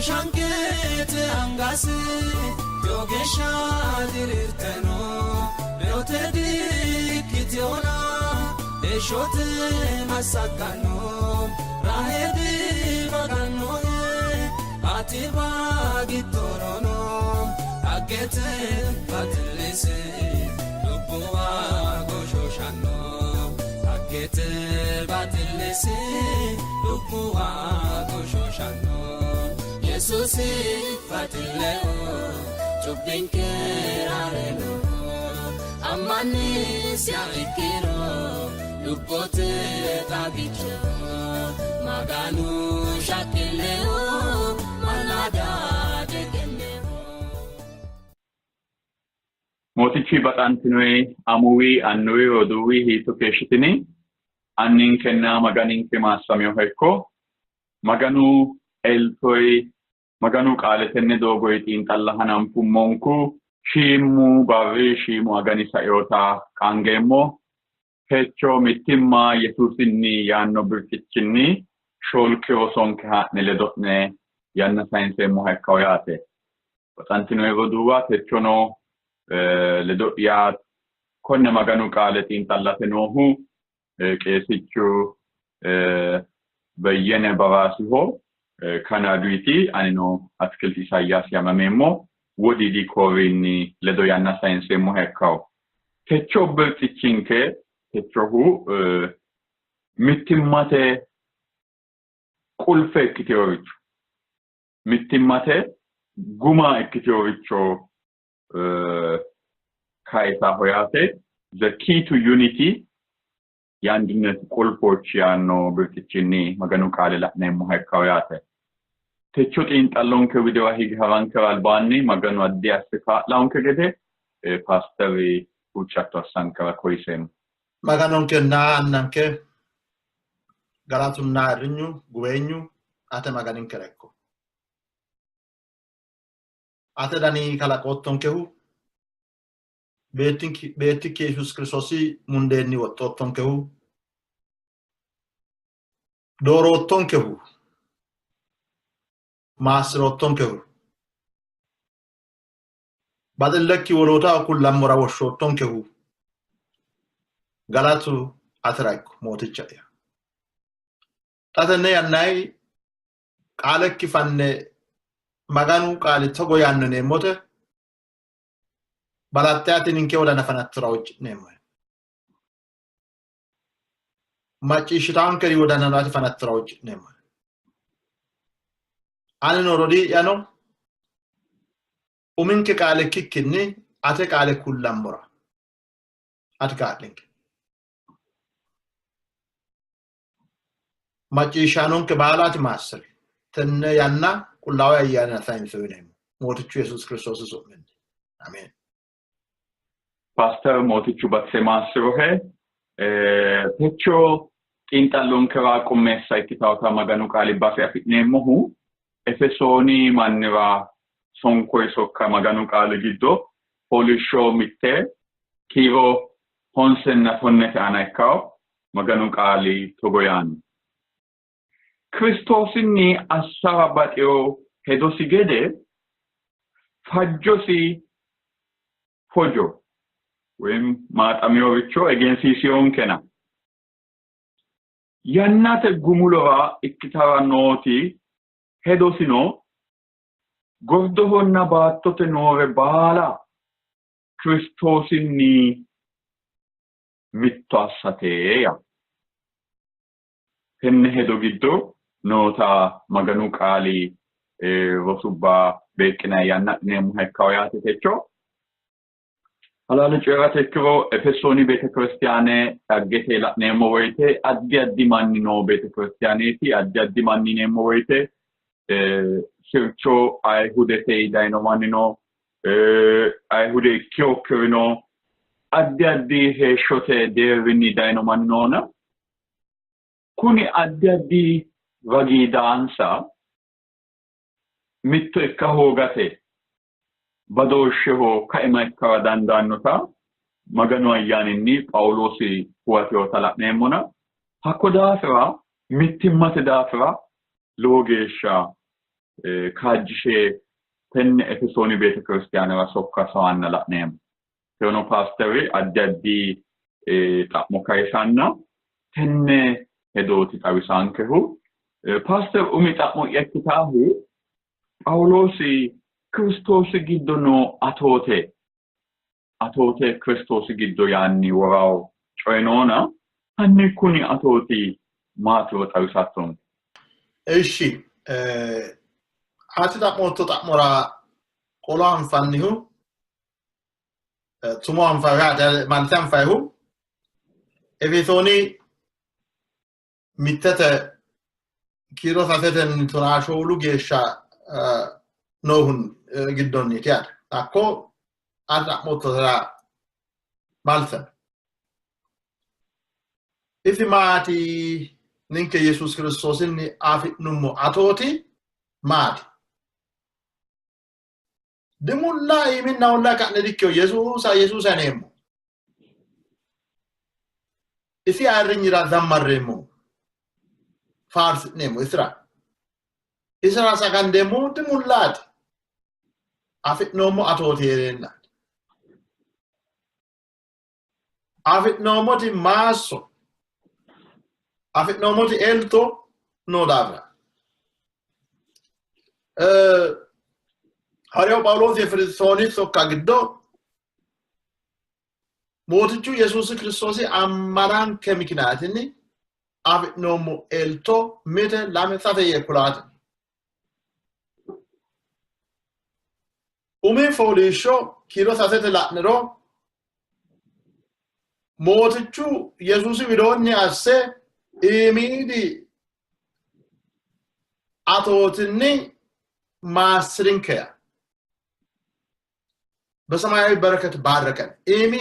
shankete angasi yogesha dirirteno beote dikitiona eshote masakano rahedi magano atiba gitorono agete batlese lubuwa goshoshano agete batlese lubuwa goshoshano Yesusi batleo chubinke arelo amani siarikiro lubote tagicho maganu shakileo malada degenero Motichi batantinwe amuwi annuwi oduwi hitu keshitini annin kenna maganin kemassamyo hekko maganu eltoi maganu qaletenne dogoyitin tallahanam pummonku shimu bavi shimu aganisa yota kangemo hecho mitimma yesusinni yanno birkichinni sholkeo sonke haa'nele do'ne yanna sainsemmo hekkawyaate batantinwe oduwa techono ledo'yaat konne maganu qaaletiin tallatenohu qeesichu beyyene baraasiho kanaduiti anino atkilti Isaayyaas yamamemmo wodidi korinni ledo yanna sainsemmo hekkaw techo birkichinke techohu mittimmate qulfe ikkiteworicho mittimmate guma ikkiteworicho kaisa hoyate the key to unity yandinnet qulfochi hanno birkichinni maganu qaale la'neemmo hekkawyaate techo xiinxallonke video higaranke albaanni maganu addi assika launke gede pastori huccatto assankara koisem maganonke annanke galatunna rinyu gubenyu ate maganinke rekko ate dani kala qottonkehu beetti Jesus Kristosi mundenni wottottonkehu dorottonkehu maasirottonkehu badellekki wolota kullamora woshshottonkehu galatu atraikko mootichaya tatenne yannay qaalekki fanne maganu qaali togo yannone mote balattati ninke wala nafanatra wajneemo macishitaanke yodana nati fanatra wajneemo anino rodi yano uminke qaale kikkinni ate qaale kullambora atqaalinke machishanonke baalati maasri tenne yanna kullawa ayyana sainsuneemo mootichu Jesus Kristos so'men amen Pastor motichu batsemasrohe techo xiinxallonkewa qummessa ikkitawta maganu qaali base afidneemmohu Efesoni mannira sonkoi sokka maganu qaali giddo polisho mitte kiiro honsenna tonnete ana ikkaw maganu qaali togoyan Kristosinni assara baxeo hedosi gede fajjosi fojo wem maaxamiyoricho egensiisionkena yannate gumulora ikkitara nooti hedosino gordohonna baattote noore baala Kristosinni mitto assateya tenne hedo giddo noota maganu qaali rosubba beeqina yanna'neemmo hekkawyaate techo Alala cerate kiro Efesoni bete Kristiane aggete la'neemmo woyte addi manni no bete Kristianeti addi manni neemmo woyte sircho ayhudete idayno manni no ayhude ikkiokkirino addi heeshshote deerrinni idayno manni noona kuni addi ragiidaansa mitto ikka hoogate badosheho kaima ikkara dandaannota maganu ayyaninni Pawulosi huwateyota la'neemmona hakko daafira mittimmate daafira lowo geeshsha kaajjishee tenne Efesooni beete kiristaanaa sokka saanna la'neemo. Teono paasteri addi addi xa'mo kayisanna tenne hedooti xawisaankehu. Pastor umi xa'mo ikkitaahu Phaawulosi Kiristoosi giddo noo atoote Kiristoosi giddo yaanni woraaw coynoona hanni kuni atooti maatiro xawisattoon. Eshi ati xa'mora qolo anfannihu tumo anfaate malti anfayihu Efesooni mittete kiiro saseten tunaashoolu geeshsha noohun giddonni tiyaata. Akko ati xa'mottora malten. Ifi maati ninke Yesus Kiristoosinni afidhummo atooti maati? Dimullaa iminna ullaa ka'ne dikkio Yesuusa neemmo. Isi aarrinyira zammarreemmo. Faarsi'neemmo Isra sagandeemmo dimullaati. Afidhummo atooti heereenna. Afidhummoti maasso. Afidhummoti elto no daafira. Hariyoo Phaawulos Efesooni sokka giddo mootichu Yesuus Kiristoosi ammananke miknaatinni afidhummo elto mite lame sate yee kulaati. Umi fooliishsho kiiro sasete la'niro mootichu Yesuusi widoonni asse imiidi atootinni maasrinkeya በሰማያዊ በረከት ባረከን ኢሚ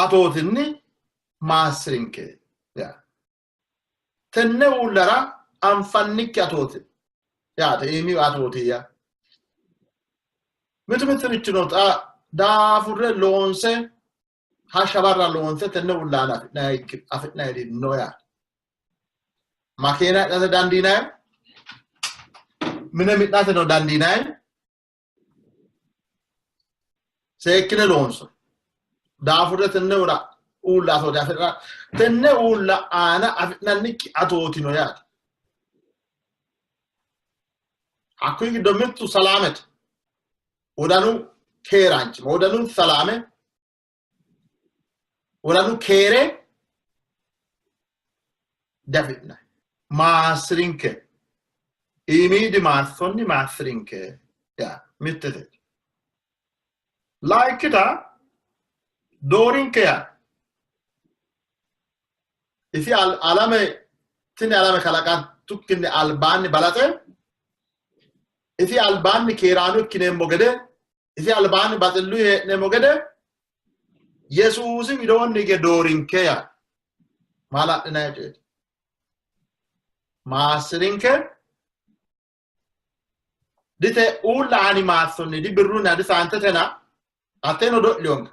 አቶትኒ ማስሪንከ ያ ተነውለራ አንፋንክ አቶት ያ ኢሚ አቶትያ ምትምትርች ነው ዳፉረ ሎንሰ ሀሸባራ ሎንሰ ተነውላና አፍና ይዲ ኖያ ማኬና ዳንዲና ምን ምጣት ነው ዳንዲና sekine lonso daafure tenne ora ulla so daafira tenne ulla ana afnannik atotino yaati akkuy domettu salamet odanu keranchi odanu salame odanu kere dafitna masrinke imidi marsonni masrinke ya mittete like it doring care if you alame tin alame kalakan tukkin albani balate if you albani keranu kine mogede if you albani batlu ne mogede Yesuus widon nige doring care mala dinaje masrinke dite ulla animazione di birruna di santetena ateno do lyong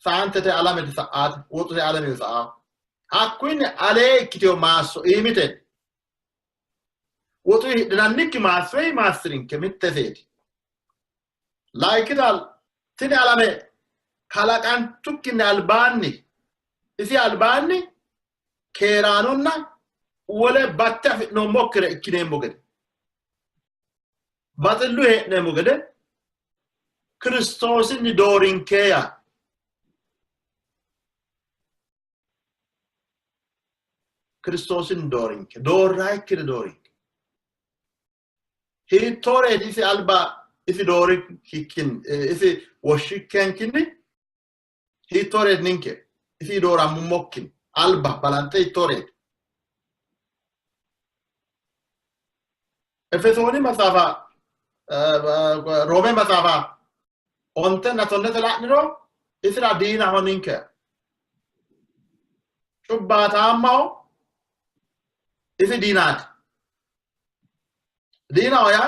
santete alame di saat wotu se alame sa akquin ale kitio masso imite wotu dinannik masso e mastering ke mittefeti like dal tini alame kalakan tukkin albani isi albani keranonna wole batta no mokre ikkine mogede batlu ne mogede Kristosin dorinkeya Kristosin dorinke dorraikir doring hitore disi alba isi dorik hikin isi washikken kinni hitore ninke isi dora mumokkin alba balante hitore Efesoni masafa Rome masafa onte natonne tela'niro isra diina honinke shubbataamao isi diinaati diina oya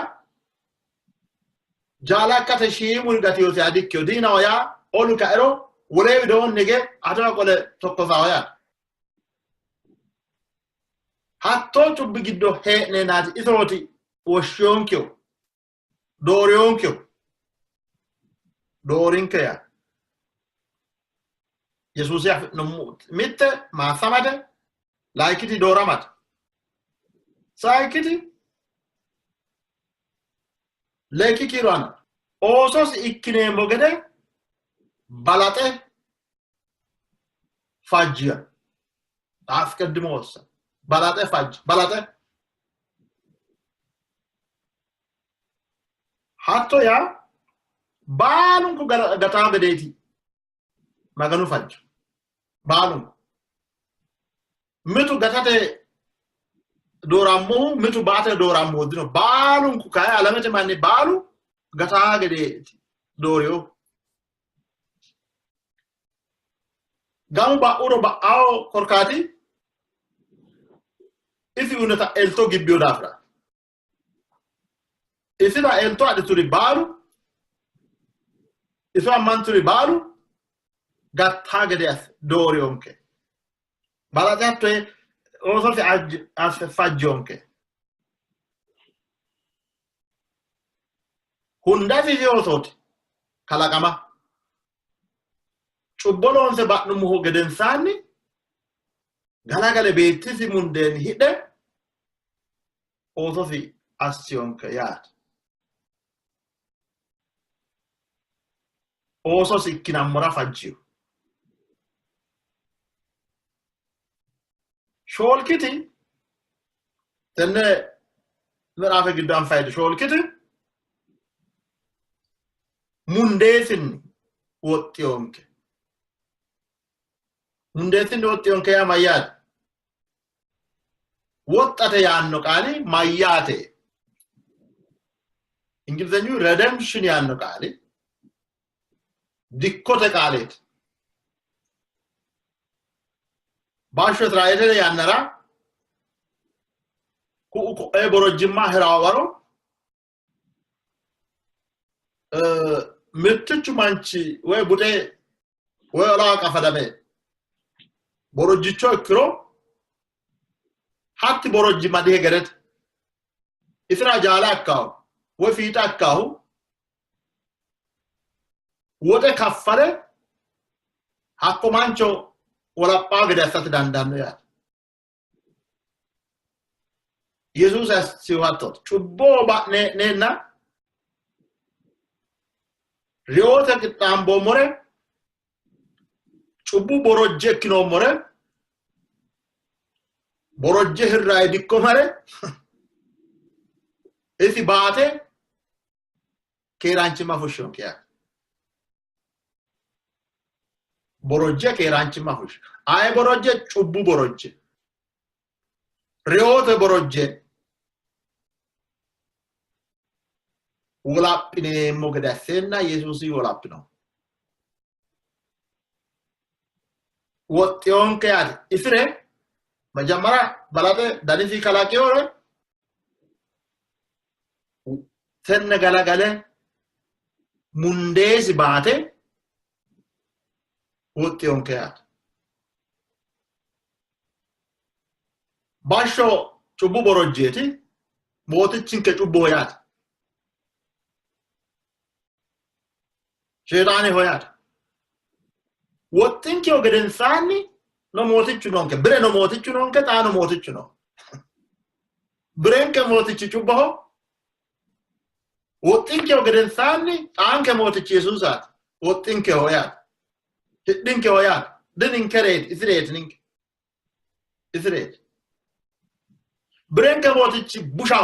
jaalakkate shiimul gatiyoti adikkio diina oya olu kaero wole widoon nige atona qole tokkosa oya Hatto cubbi giddo hee'ne naati isooti woshshonkyo dooryonkyo doorinkeya Yesuus no mitte maasamate laikiti dooramate saikiti leki kiruana osos ikkineemmo gede balaxe fajjiya አስቀድሞ ወሰነ በላጠ ፋጅ በላጠ hatto ya baalun ku gata bedeeti maganu fajj baalun mitu gatate dorammo mitu baate dorammo dino baalun ku kay alamete manni baalu gata gedeeti doryo gamu ba uro ba aw korkati ifi unata elto gibbio dafra ifi da elto ade turi balu ifi amanturi balu gatta gedes dorionke balajatto o so fi as fajjonke hunda fi yosot kalakama cubbolon se batnu mo geden sanni galagale beettisi munden hidhe o so fi asionke yaat o so sikkinamora fajjiyo shoolkiti tenne miraafe giddon fayde shoolkiti mundeesin woxxiyonke mundeesin woxxiyonke ya mayyaate woxxate yaanno qaali mayyaate ingilizeenyu redemption yaanno qaali dikkote qaaleeti baasho Israa'eele yaannara ku borojjimmaa hiraawaro mittichu manchi way bude way ola qafadame borojjicho ikkiro hatti borojjima dihe geret isra jaala akkaw way fiita akkaw wote kaffare hakko mancho wala pagde asat dandanno ya Jesus asiwato chubbo ba nena riota kitambo more chubbu borojje kino more borojje hirray dikko mare esi baate keranchi mafushon kya borojje keranchi mafush ay borojje chubbu borojje riota borojje wolappine mogadasenna Yesusi wolappino woxxionke ati isre majamara balate danisi kalaqiore tenne galagale mundeesi baate woxxionke ati basho chubbu borojjeti mootichinke chubbo yaati Shedane hoyat. What think you get insani? No motichu nonke. Bre no motichu nonke, ta no motichu no. Brenke motichu baho. What think you get insani? Anke motichu Jesusat. What think you hoyat? Think you hoyat. Didn't carry it. Is it nink? Is it? Brenke motichu busha.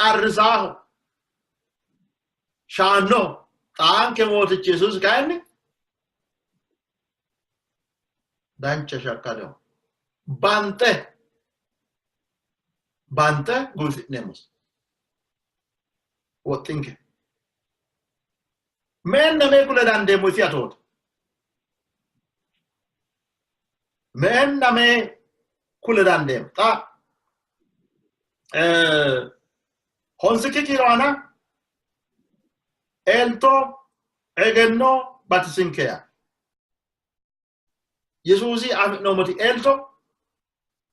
Arzaho. Shano, anche molto Jesus canne. Dancha shakado. Bante gulfit nemos. What think? Men na me kule dande mo fiatot. Men na me kule dande. Ta honsike kirana elto egenno batisinkea Yesusi amno moti elto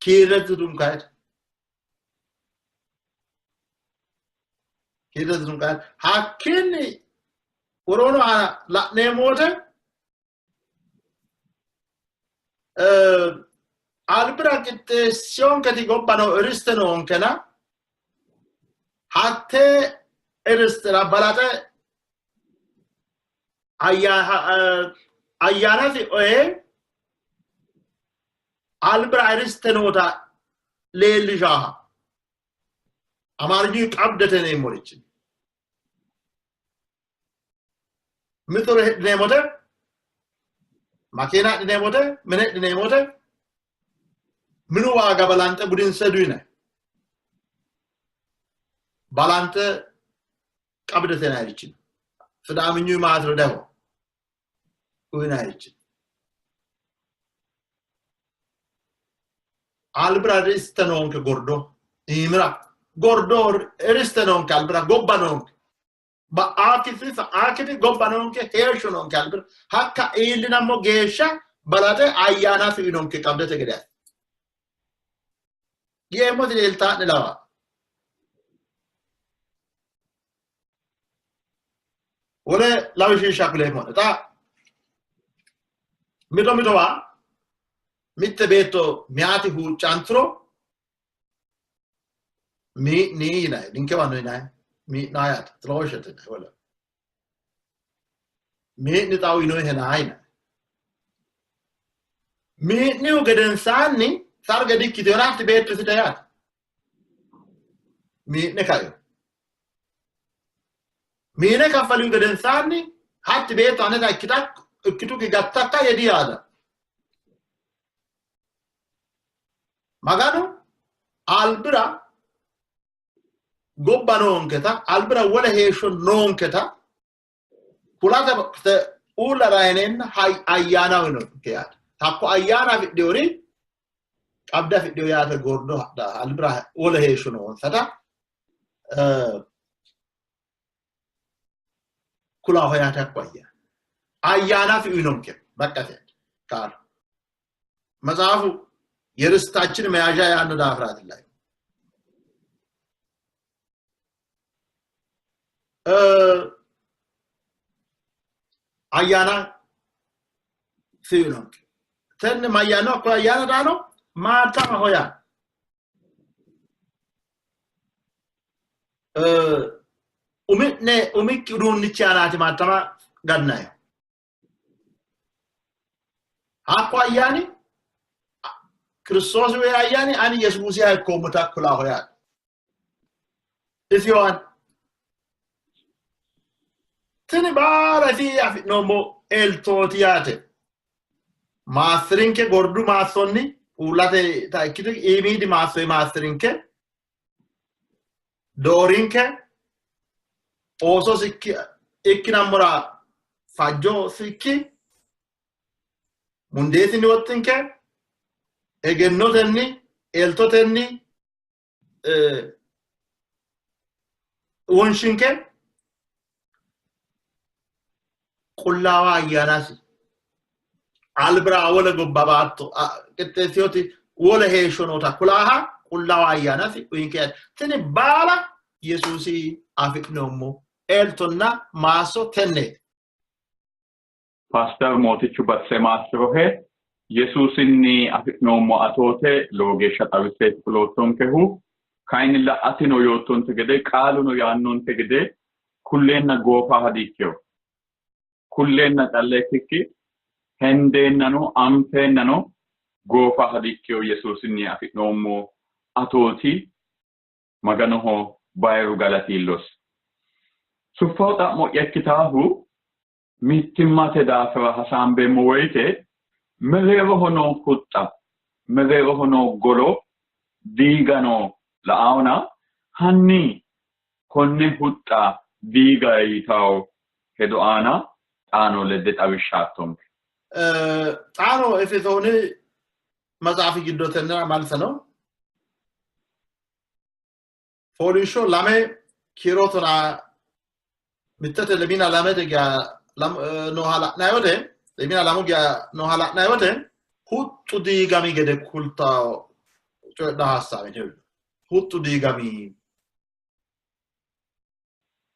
kiirratudum kaayet kiirratudum kaayet hakkinni worono la'neemmote albira qixxeessionketi gobbano iristenonkena hatte iristira balate ayyaanati oye albira iristenota leellishaha amarji qabdatene morichi mitore nemote makina nemote mene nemote minu waaga balante budin seduine balante qabdatene ayrichi Sidaaminyu maatro devo uinayrichi albira ristenonke gordo imra gordo ristenonke albira gobbanonke ba akiti gobbanonke heeshononke albira hakka ilinammo geesha balate ayyaana fiinonke qabdete gede yemo dilta nelawa wole lawishi shakulemo ta mito wa mitte beto miati hu chantro mi ni ina dinke wano ina mi nayat troshete wala mi ni taw ino hena ina mi ni ugeden sanni sarga dikki de onati beto sitayat mi ne kayo mi ne kafalu ugeden sanni hatti beto anaka kitak kituki gattaka yedi ada magano albira gobbanonketa albira wala heesho nonketa kulata ula rainen hay ayana wono kiyat takko ayana videori abda video yaata gordo da albira wala heesho non sata kula hoyata kwaya ayana fi unonke bakate kar mazaafu የርስታችን መያዣ ያን ዳፍራት ላይ አያና ሲዩን ተን ማያና እኮ አያና ዳኖ ማታ ሆያ ኡሚክ ዱን ቻናት ማታማ ጋናይ አቋ አያኒ ክርስቶስ ወይ አያኒ አን ኢየሱስ ያይኮ መታከላ ሆያ እዚዋን tini baara fi afinomo eltootiyate maastrinke gordu maasonni ulate taikiti imidi maasoi maastrinke dorinke oso sikki ikkinamura fajjo sikki mundesini wottinke egennotenni eltotenni wonshinke kullawa ayanasi albra wala gobbabatto ketesioti wala heeshonota kulaha kullawa ayanasi uyinke tini bala yesusi afiknomo eltonna maso tenne pastor motichu basemasrohe yesusinni afiknomo atote logesha tawise kulotonkehu kainilla atino yotonte gede qaaluno yaannonte gede kullenna goofa hadikkeyo kullenna talleekki hendennano ampennano goofa hadikkeyo yesusinni afiknomo atoti maganoho bayru galatillos sufota mo yakkitahu mittimmate daafira hasambe mo woyte mereero hono hutta mereero hono golo diigano laawna hanni konne hutta diiga yitaw hedo ana ጣኖ ለደት አብሻቶም ጣኖ ኤፌሶኒ መጽሐፍ ይዶተና ማለት ነው ፎሊሾ ላሜ ኪሮቶና ምተተ ለሚና ላመደጋ ኖሃላ ናይወደ ለሚና ላሙጋ ኖሃላ ናይወደ ሁጡ ዲጋሚ ገደ ኩልታ cioè da hasaben hiru huttu digami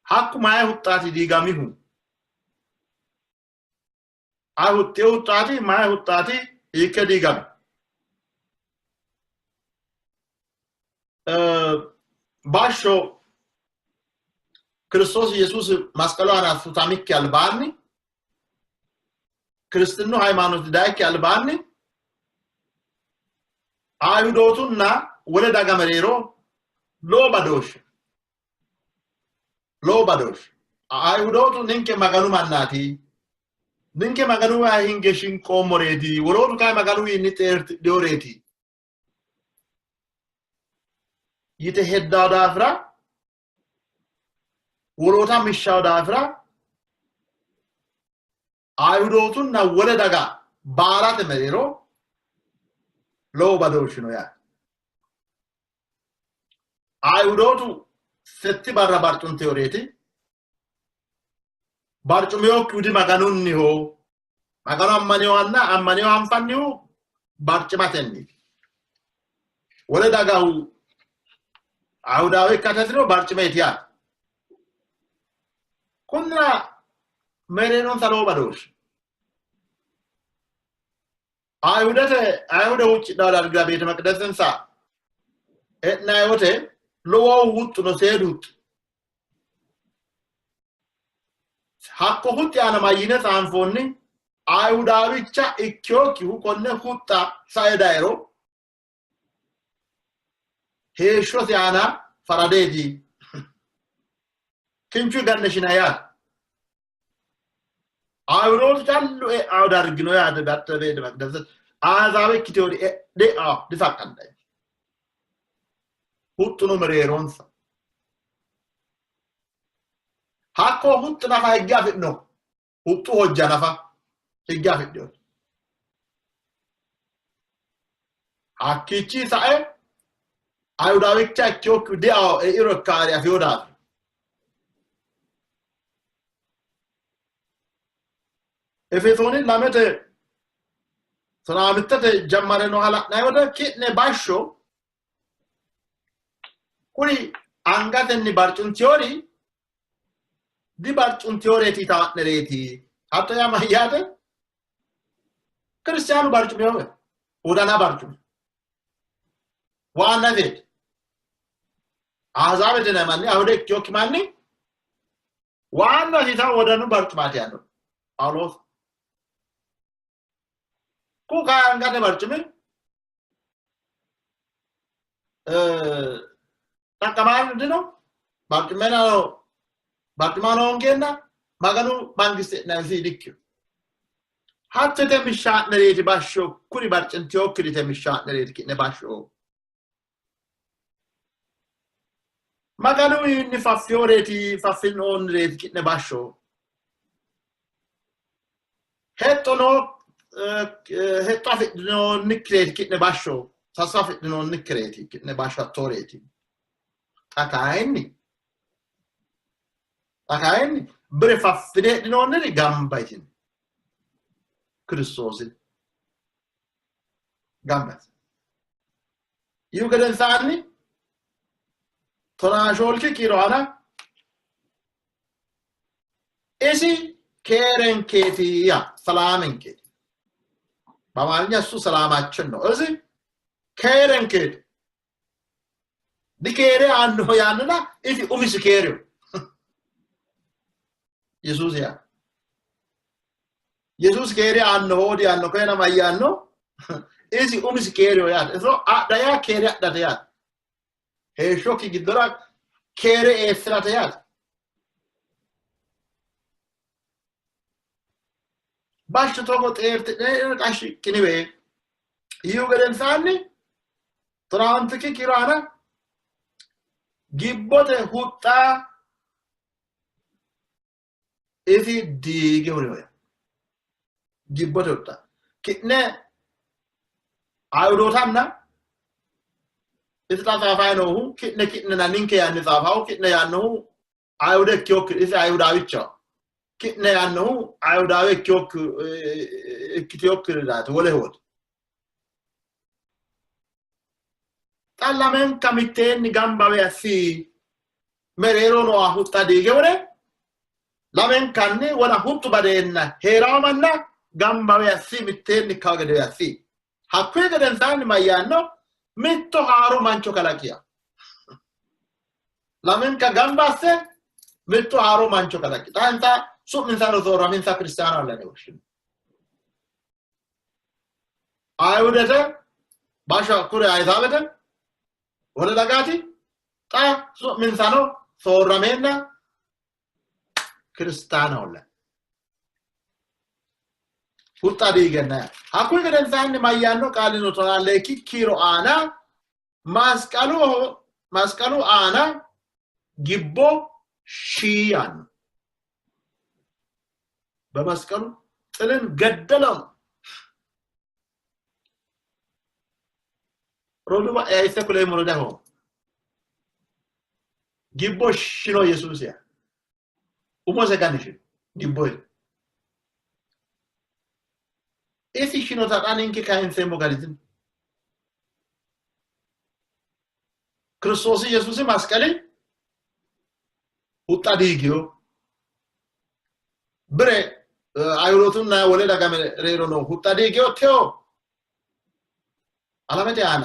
hakku maya huttati digami hu a hutte huttati maya huttati ikke digami basho ክርስቶስ ኢየሱስ መስቀሉን አፍታሚክ ያልባኒ ክርስቲያኑ ሃይማኖት ዳይክ ያልባኒ አይሁዶቱና ወለዳ ገመሬሮ ሎባዶሽ አይሁዶቱ ንንከ መገኑ ማናቲ ንንከ መገኑ አይንገሽን ቆሞሬዲ ወሎቱ ካይ መገኑ ይንጤርት ዲዮሬቲ ይተሄዳው ዳፍራ ወሎታ ምሻው ዳፍራ አይሁዶቱና ወለዳጋ ባራት መሬሮ ሎባዶሽ ነው ያ አይሁዶቱ ሰቲ ባራባርጡን ቴዎሬቲ ባርጩሚዮ ኩዲ ማጋኑን ኒሆ ማጋኑ አማኒዮ አንፋኒው ባርጭማተኒ ወለዳጋው አይሁዳዊ ከተትሮ ባርጭሜቲያ ኩንራ መሬኖን ተሎባዶሽ አይሁደ ውጭ ዳላር ግራ ቤተ መቅደስንሳ እና ይወቴ ሎዋው ውጥ ነው ሰዱት ሐቆ ሁት ያነ ማይነት አንፎኒ አይሁዳዊቻ ኢትዮኪው ኮነ ሁጣ ሳይዳይሮ ሄሾት ያና ፈራዴዲ ክንቹ ገነሽናያ አይሁዶች ታሉ አውዳርግ ነው ያደባተ ቤተ መቅደስ አዛቤ ኪቶሪ ዲፋቀንደ ሁጥኑ መሬሮንስ ሐቆ ሁጥ ነፋ ይጋፍጥ ነው ሁጡ ሆጃ ነፋ ይጋፍጥ ነው አኪቺ ሳኤ አይሁዳዊቻ ቾክ ዲአው ኢሮካሪ አፊዮዳ ኤፌሶኒ ላመተ ሰላምተ ጀማረ ነው hala ናይወደ ኪነ ባሾ ኩሪ አንጋተኒ ባርጩን ቲዮሪ ዲ ባርጩን ቲዮሪቲ ታነሬቲ አቶያ ማያደ ክርስቲያኑ ባርጩ ነው ወዳና ባርጩ ዋና ቤት አዛብ ደናማኒ አውደ ጆክ ማኒ ዋና ሂታ ወዳኑ ባርጩ ማት ያለው ጳውሎስ ኩካ አንጋተ ባርጩ ታከማን ድነው ባርጩማኖ ወንጌና ማጋኑ መንግስት ነዚ ዲክ ሀተ ተምሻ ነሬት ባሾ ኩሪ ባርጭን ቲዮክሪ ተምሻ ነሬት ኪነ ባሾ ማጋኑ ይንፋፊዮሬቲ ፋፊኖን ሬት ኪነ ባሾ ሄቶኖ ሄጣፊኖ ንክሬት ኪነ ባሾ ታሳፊኖ ንክሬት ኪነ ባሾ ቶሬቲ አካይኒ ብሬፋፍዴ ዲኖነሪ ጋምባይቲን ክርስቶስ ጋምባት ይውገደን ሳኒ ቶናሾልኪ ኪሮአና እሺ ከረንኬቲያ ሰላምንኬ በአማርኛ እሱ ሰላማችን ነው እዚህ ከረንኬት ዲኬሬ አንዱ ያንና እዚህ ኡሚስኬሪው ኢየሱስ ኬሪ አንኖ ሆዲ አንኖ ከና ማያኖ እዚህ ኡሚስኬሪው ያ እዞ አዳያ ኬሪ አዳያ ሄሾኪ ግድራ ኬሪ ኤስራተያ ባሽ ቶጎ ጤርት ጣሽ ኪኒቤ ይውገደን ሳኒ ትራንትኪ ኪራና ጊቦተ ሁጣ እፊ ዲጌ ሆነ ጊቦተ ሁጣ ኪነ አይዶታና እፍታፋፋይ ነው ኪነ ናንከ ያን ጻፋው ኪነ ያነው አይውደ ኪዮክ እፊ አይውዳዊቻ ኪነ ያነው አይውዳዊ ኪዮክ ኪዮክ ላት ወለ ሆድ Talamen kamiten gamba si merero no ahutta digore lamen kanni wala huttu badenna heramanna gamba si mitten kagade si hakwe gaden san mayano mitto haru mancho kalakia lamen ka gamba se mitto haru mancho kalakia tanta su minsano zora minsa cristiano alla neushin ayudete basha kure aizabete wala lagati ta su minsano soramena cristiano alla hutta digena hakwe gaden san mayano kalino tonale kikiro ana maskalu ana gibbo shiyan bamaskalu ጥልን ገደለው ሮሉባ አይሰኩለ ሞሮዳሆ gibbo shino yesusia umo seganishi gibbo esi shino tataninki kain semo galizin ክርስቶስ ኢየሱስ ማስቀሌ ውጣዲጊዮ ብሬ አይሮቱና ወለዳ ጋመሬሮ ነው ውጣዲጊዮ ቴዮ አላመቴ አና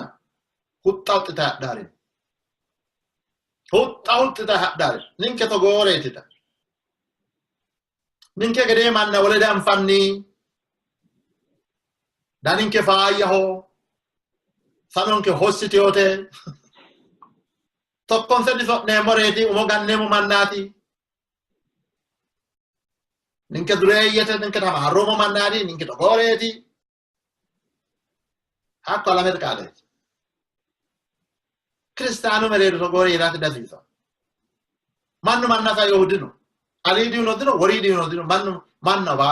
ውጣውጥታ ዳሪ ውጣውጥታ ዳሪ ንንከ ተጎሬቲታ ንንከ ገዴ ማና ወለዳ አንፋኒ ዳንንከ ፋያሆ ሳኖንከ ሆስቲዮቴ tokkon se diso ne moreti umo gannemo mannati ninke dureyete ninke tama romo mannati ninke to goreti hakko la mercade cristiano mere to gore irati da diso mannu manna sa yodino ali di uno dino wori di uno dino manna ba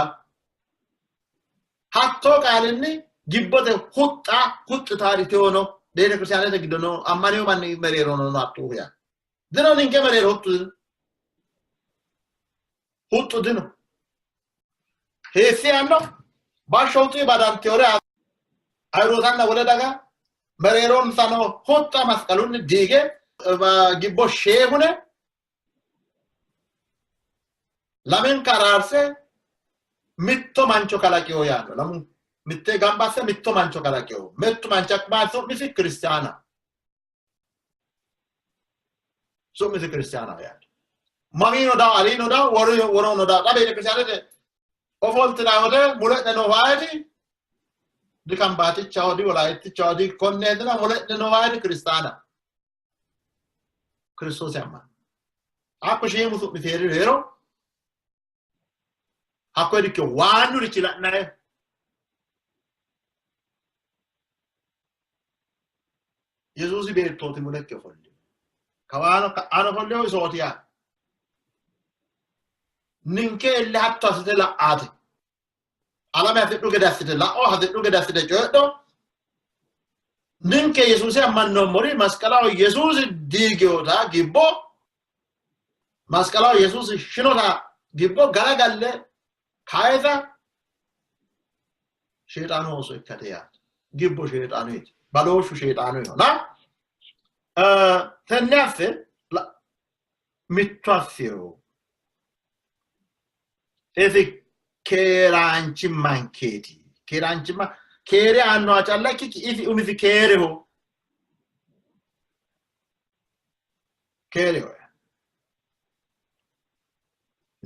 hakko kalinni gibbote hutta tari tono dene cristiane che gidono ammanio manni merero non attuia dino ninke merero huttu dino hesi anno bashotu badante ore ayrotanna wole daga mereron sano hutta maskalun dige gibbo shehune lamen kararse mitto mancho kalakio yano lamun mitte gambasse mitto mancho kalakio metto manchak baso misi cristiana so misi cristiana ya mamino da alino da woro da tabe cristiana de ofolte da hote mulet no waati di kambati chaudi wala itti chaudi konne da mulet no waati cristiana cristo siamo akko shemu so mi fere vero akko di che wanu ricila na Jesus beettoti mulekki ofolli kawano ano folleo isotiya ninke elle hatto asite la'ate alame hafidhu gede assite la'o hafidhu gede assite coyidho ninke yesuusi ammannommori masqalaho yesuusi diigeyota gibbo masqalaho yesuusi shinota gibbo gara galle kayisa sheyxaanu ooso ikkate yaate gibbo sheyxaanuyti baloshu sheyxaanu na tenneaffe mittuaffeo esi keeraanchimmankeeti keeraanchimma keere anno acalla kiki isi umisi keereho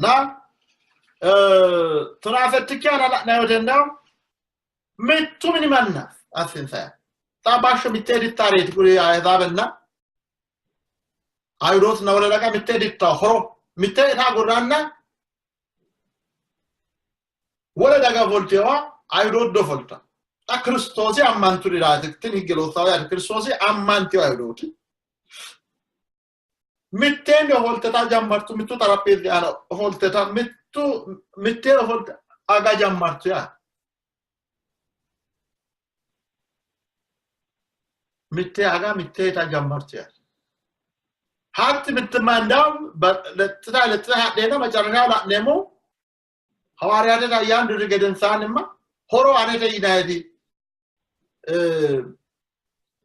na tunafettikyana la'nayotendaw mittu mini manna assinsa tabasho mitedi tareti kuri ayzabenna ayros na wala daga mitedi tahoro mitedi ta guranna wala daga voltewa ayros do volta ta kristosi ammanturi rati tini gelo sawa kristosi ammanti ayroti mittendo volte ta jammartu mittu tarapezi ana volte ta mittero volte aga jammartu ya mitte aga mitte ta jammartu ya hat mitmandam ለጥታ ደና መጨረሻ ላይ ነሞ ሐዋርያት ላይ ያን ድርገደን ሳንማ ሆሮ አነተ ይናዲ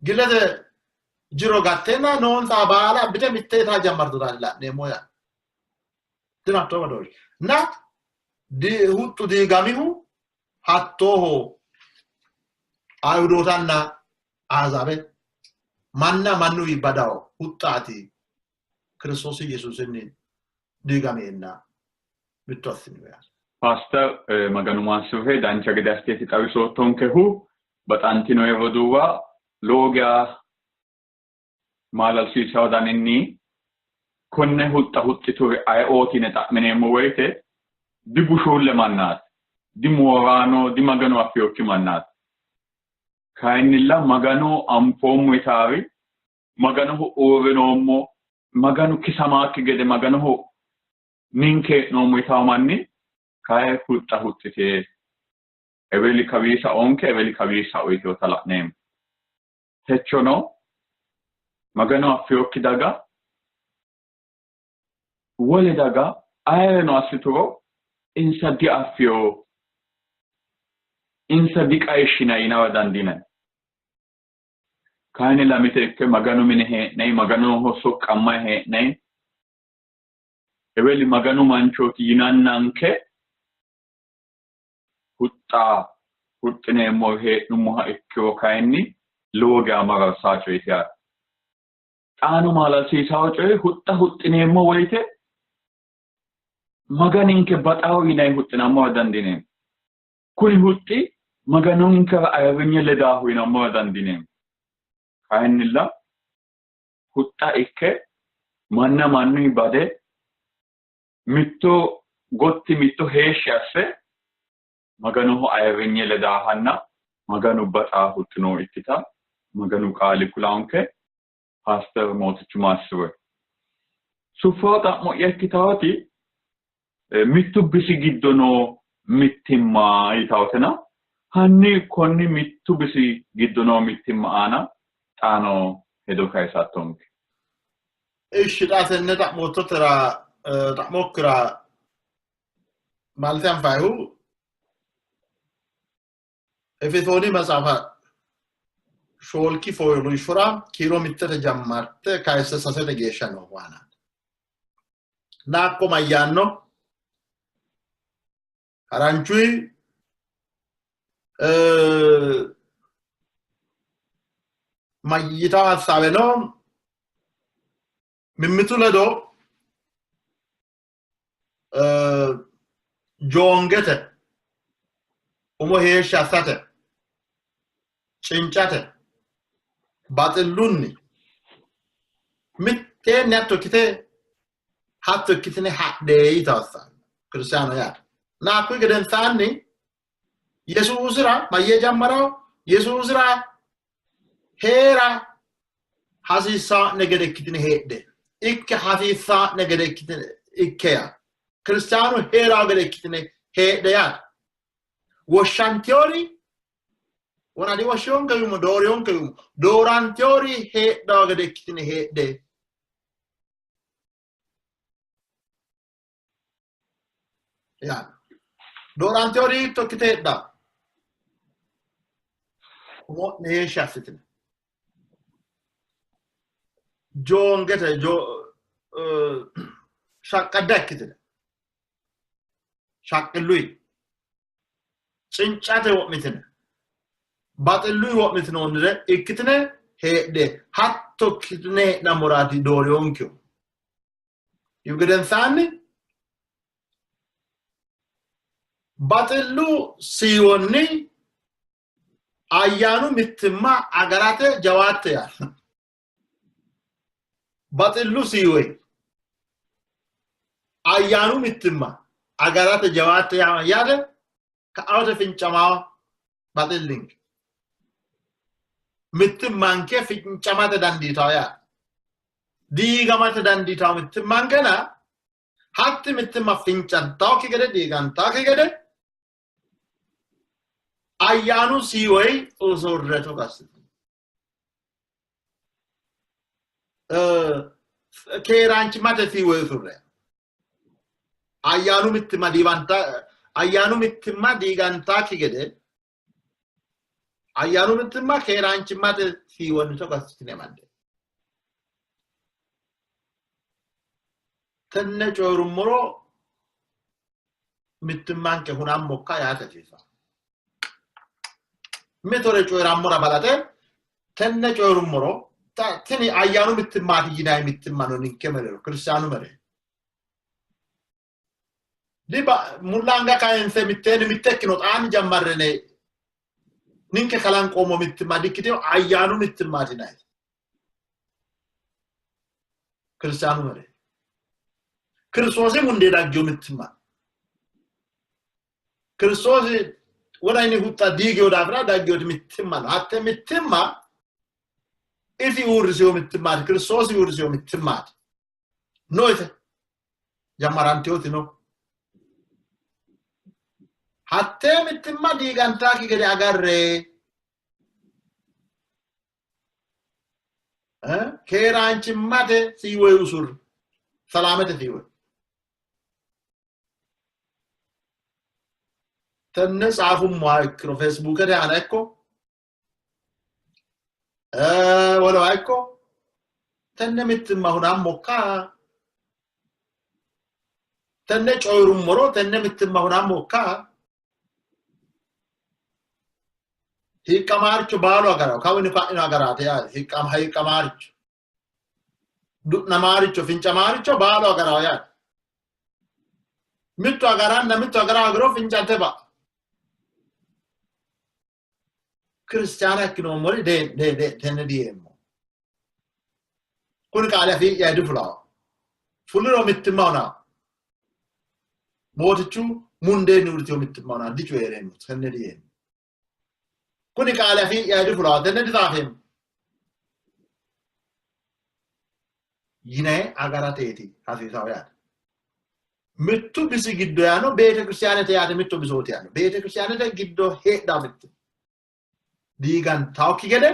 ግለደ jiro gattena non sa bala bite mitte ta jammartu dalla ne moya dina to wado na di huttu di gamihu hatto ayudotanna azabe manna mannu ibadao huttati ክርስቶስ ኢየሱስን ዲጋሜና ብትወስኑ Pastor maganumaan suhe dancha gede asteeti xawisootonkehu baxantino yeroduwa loogaa maalalsiisawo daninni konne huxxituri ayeootine xa'mineemmo woyte dibushuulle mannaati dimooraano dimaganu affiyokki mannaati kayinnilla maganu anfoommo itaari maganuhu uurrinoommo maganu kisamaakki gede maganuhu ninke noommo itawo manni kae huxxite eveli kawisa onke eveli kawisa oyto tala'neemmo techono maganu affiyokki daga wole daga ayeno assituro insa di affiyo insa di qayshina yinawa dandiinanni kaani lamite ikke maganu mine hee'nay maganu soqqamma hee'nay eveli maganu manchooti yinannanke huxxineemmo hee'nummoha ikkiro kayinni lowo geya mararsaa coyte yaate xaano maalalsiisawo coye huxxineemmo woyte maganinke baxawo yinay huxxinammowa dandiineemmo kuni huxxi maganunkera ayirrinye ledaahu yinammowa dandiineemmo kayinnilla huxxa ikke manna mannuyi bade mitto gotti mitto heeshshi asse maganuhu ayirrinye ledaahanna maganu baxaa huxxino ikkita maganu qaali kulaanke pastor mootichu maassiwe suffoo xa'mo'ya ikkitawoti mittu bisi giddo noo mittimma yitawotena hanni konni mittu bisi giddo noo mittimma aana xaano hedo kayisattonke ishi xaatenne xa'mokkira maalte anfaayihu efesooni matsafa shoolki foylu ishura kiiro mittete jammarte kayisse sasete geeshsha no waana naakko mayyaanno haranchuyi mayyitawo hassaabe no mimmitu ledo joongete umo heeshshi assate cincate baxillunni mitteenni hatto ikkitine hadhee yitawassaanno ክርስቲያኖ yaate naakkuyi gedensaanni yesuusira mayyee jammarawo yesuusira heera hasiissaa'ne gede ikkitine heedhe ikke hasiissaa'ne gede ikkitine ikkeya ክርስቲያኑ heerawo gede ikkitine heedhe yaate woshshanteyoori wonadi woshshiyonkehumo dooriyonkehumo dooranteyoori heedhawo gede ikkitine heedhe yaate dooranteyoori hiitto ikkite heedhawo umo'ne heeshshi assitine joongete shaqqadda ikkitine shaqqilluyi cincate wo'mitine baxilluyi wo'mitinoonnire ikkitine heedhe hatto ikkitine heedhammorati dooriyonkehu iwu gedensaanni baxillu siiwonni ayyaanu mittimma agarate jawaatte yaate baxillu siiwoy ayyaanu mittimma agarate jawaatte yaate ka'awote fincamawa baxillinke mittimmanke fincamate dandiitawo yaate diigamate dandiitawo mittimmankena hatti mittimma fincantawokki gede diigantawokki gede ayyaanu siiwoy usurreto kassiti keeraanchimate siiwoy usurre ayyaanu mittimma diigantakki gede ayyaanu mittimma keeraanchimate siiwonni tokko assitine mande tenne coyrummoro mittimmanke hunan mokka yaate fifa metore coyrammora balate tenne coyrummoro tini ayyaanu mittimmaati yinay mittimmano ninke merero kristiyaanu mere diba mulanga kayense mitteeni mittekkino xaani jammarrene ninke kalan qomo mittimma dikkite ayyaanu mittimmaati nay kristiyaanu mere Kiristoosi munde daggio mittimma Kiristoosi wona ini hutta diigio dafra daggio mittimma hatte mittimma isi uurrisio mittimmaati Kiristoosi uurrisio mittimmaati noite jammarantioti no hatte mittimma diigantaaki gede agarre keeraanchimmate siiwoy usur salamete siiwoy tenne tsaafummaa ikkiro feesbuukete ana ekko wala ekko tenne mittimma hunan mokkaa tenne coyrummoro tenne mittimma hunan mokkaa hiiqqamaaricho baalu agaraw kawini fa'ino agaraate yaate hiiqqamaaricho du'namaaricho fincamaaricho baalu agaraw yaate mittu agaranna mittu agaraw agaro fincante ba kristiyaana ikkinoomori tenne diyeemmo kuni qaali afii yaadi fulawo fuliro mittimma hunaw mootichu mundeenni uritiyo mittimma hunaw dicu heereemmo tenne diyeemmo kuni qaali afii yaadi fulawo tenne ditaafeemmo yinae agarateeti hasiisawo yaate mittu bisi giddo yaano beete kristiyaanete yaate mittu bisooti yaano beete kristiyaanete giddo heedhaw mitti diigantawokki gede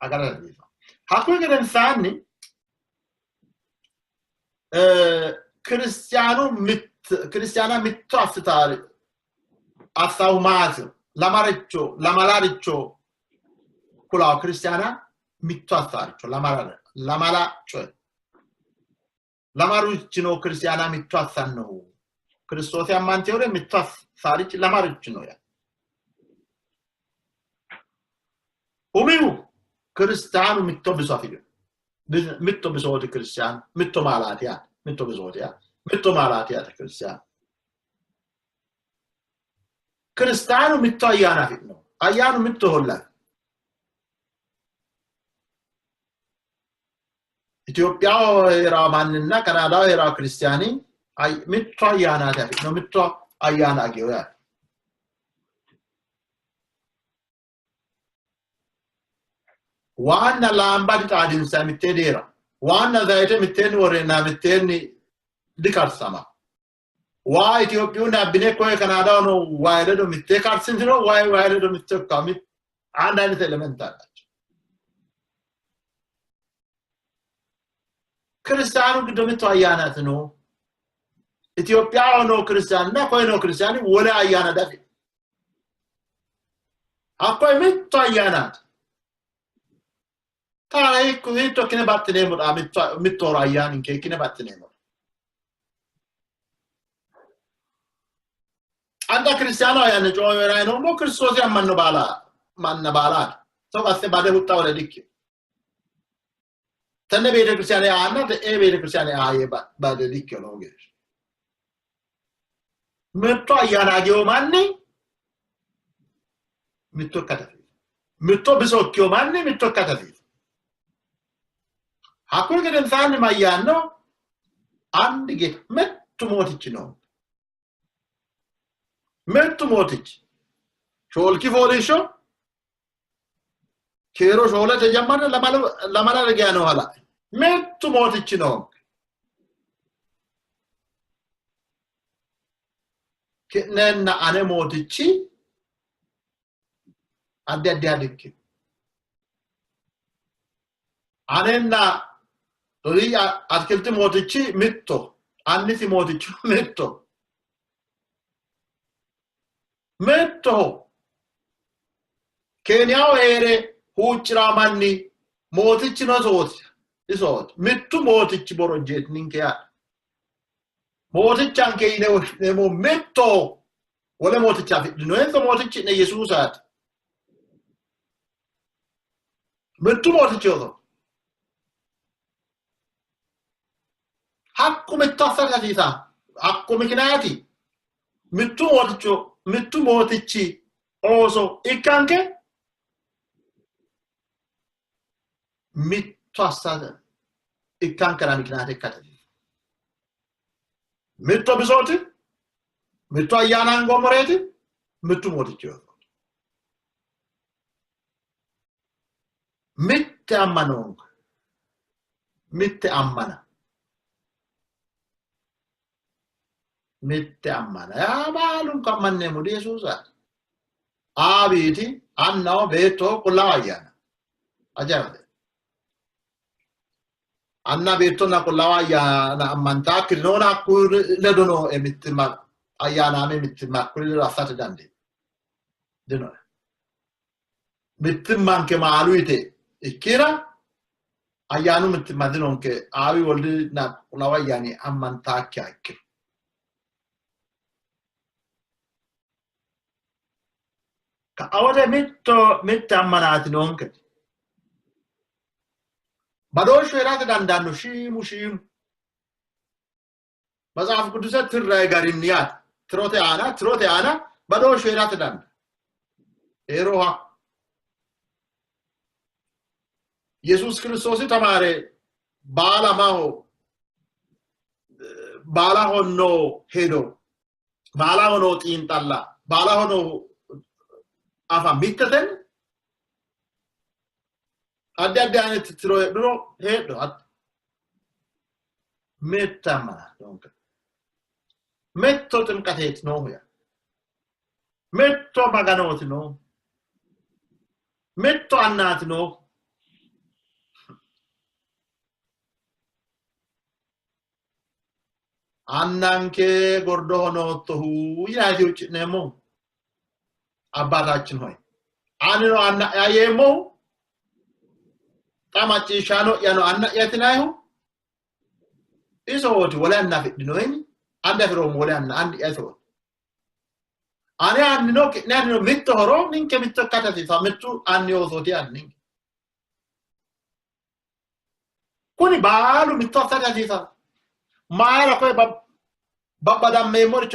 agarate hasiisawo hakkuyi gedensaanni kristiyaana mitto assitaari assawu maati lamalaricho kulaw kristiyaana mitto assaaricho lamala cioè lamarichino kristiyaana mitto assannohu kiristoosi ammantewore mitto assaarichi lamarichino ya umihu kristiyaanu mitto biso afiyo mitto bisooti kristiyaanu mitto maalaati ya mitto bisooti ya mitto maalaati ya kristiyaanu kristiyaanu mitto ayyaana afino ayyaanu mitto holla ኢትዮጵያ የራማንና ካናዳ የራ ክርስቲያኒ mitto ayyaanaati afino mitto ayyaana ageyo ya waanna laambadi xaadinsa mittee deera waanna zayite mitteen worreenna mitteenni dikarsama waa ኢትዮጵያውን አብኔ ኮይ ካናዳው ነው ዋይለዶ ሚtte ካርስንትሮ ዋይለዶ mitte ካሚ አንድ አይነት ኤሌመንት አላቸው ክርስቲያኑ ግዶ mitto ayyaanaት ነው ኢትዮጵያ ነው ክርስቲያንና ኮይ ነው ክርስቲያኒ ወለ ayyaana ዳፊ አኮይ mitto ayyaanaት ታላይ ኩይቶ ከነ ባትኔ ሙዳ mitto ayyaana እንከ ከነ ባትኔ ሙዳ አንዳ ክርስቲያኑ ayyaana ጮወራይ ነው ሞ ክርስቶስ ያመነ ባላ ማነ ባላ ተቀሰ ባደ ሁጣ ወለ ዲክ ተነ ቤተ ክርስቲያን ያና ቤተ ክርስቲያን ያየ ባደ ዲክ ነው ገሽ mitto ayyaana አገው ማን mitto ከተፈ mitto bisocchio ማን mitto ከተፈ hakkuyi gedensaanni mayyaanno andi ge mittu mootichi no mittu mootichi shoolki fooliisho keero shoolate jammarre lamala regyaano hala mittu mootichi no kinenna ane mootichi addi adikki anenna tori atkelti mootichi mitto annisi mootichi mitto keenyaw heere huucciramanni mootichi no sooti isooti mittu mootichi borojjeet ninke ya mootichaan kee nemo metto wala mootichaa fidhino enso mootichi ne Yesuusaati mettu mootichoto akkuma tasarratiisa akkuma kinaati mettu mootichi oso ikkanke mittu assata ikkanke na mikinaate ikkatati mittu bisooti mittu ayyaanaan gomoreeti mittu mootichi mitte ammanonga mitte ammana ya baalun kammanne mu Yesuusa abiti anno beto kullawayana ajabe anna beto na kullawayana ammanta kirona ku ledono emittima ayana me mittima kulli rasate dande dino mittimman ke maaluite ikira ayanu mittimma dinonke awi woldi na kullawayani ammanta kyakki awade mitto ammanati nonke badosho erate dandanno shimu mazaf kuduse tirray gariniyat trote ana badosho erate danda eroha Jesus Christos tamare bala honno hedo bala honno tintalla bala honno afa mittaten adda tiro duro hedo mettama donc metto temkatet no ya metto maganoti no metto annati no annanke gordo hono to hu yaati ucnemo አባታችን ሆይ አንኖ አና ያየሞ ታማጪ ሻኖ ያኖ አና ያትናዩ ኢሶት ወላና ፍድኖኝ አንደ ፍሮም ወላና አንድ ያሶ አኔ አንኖ ከናኖ ምትሆሮ ንንከ ምትከታቲ ታምቱ አንዮ ሶቲ አንኝ ኩኒ ባሉ ምትፈታቲ ታ ማራ ኮይ ባባዳም ሜሞርቾ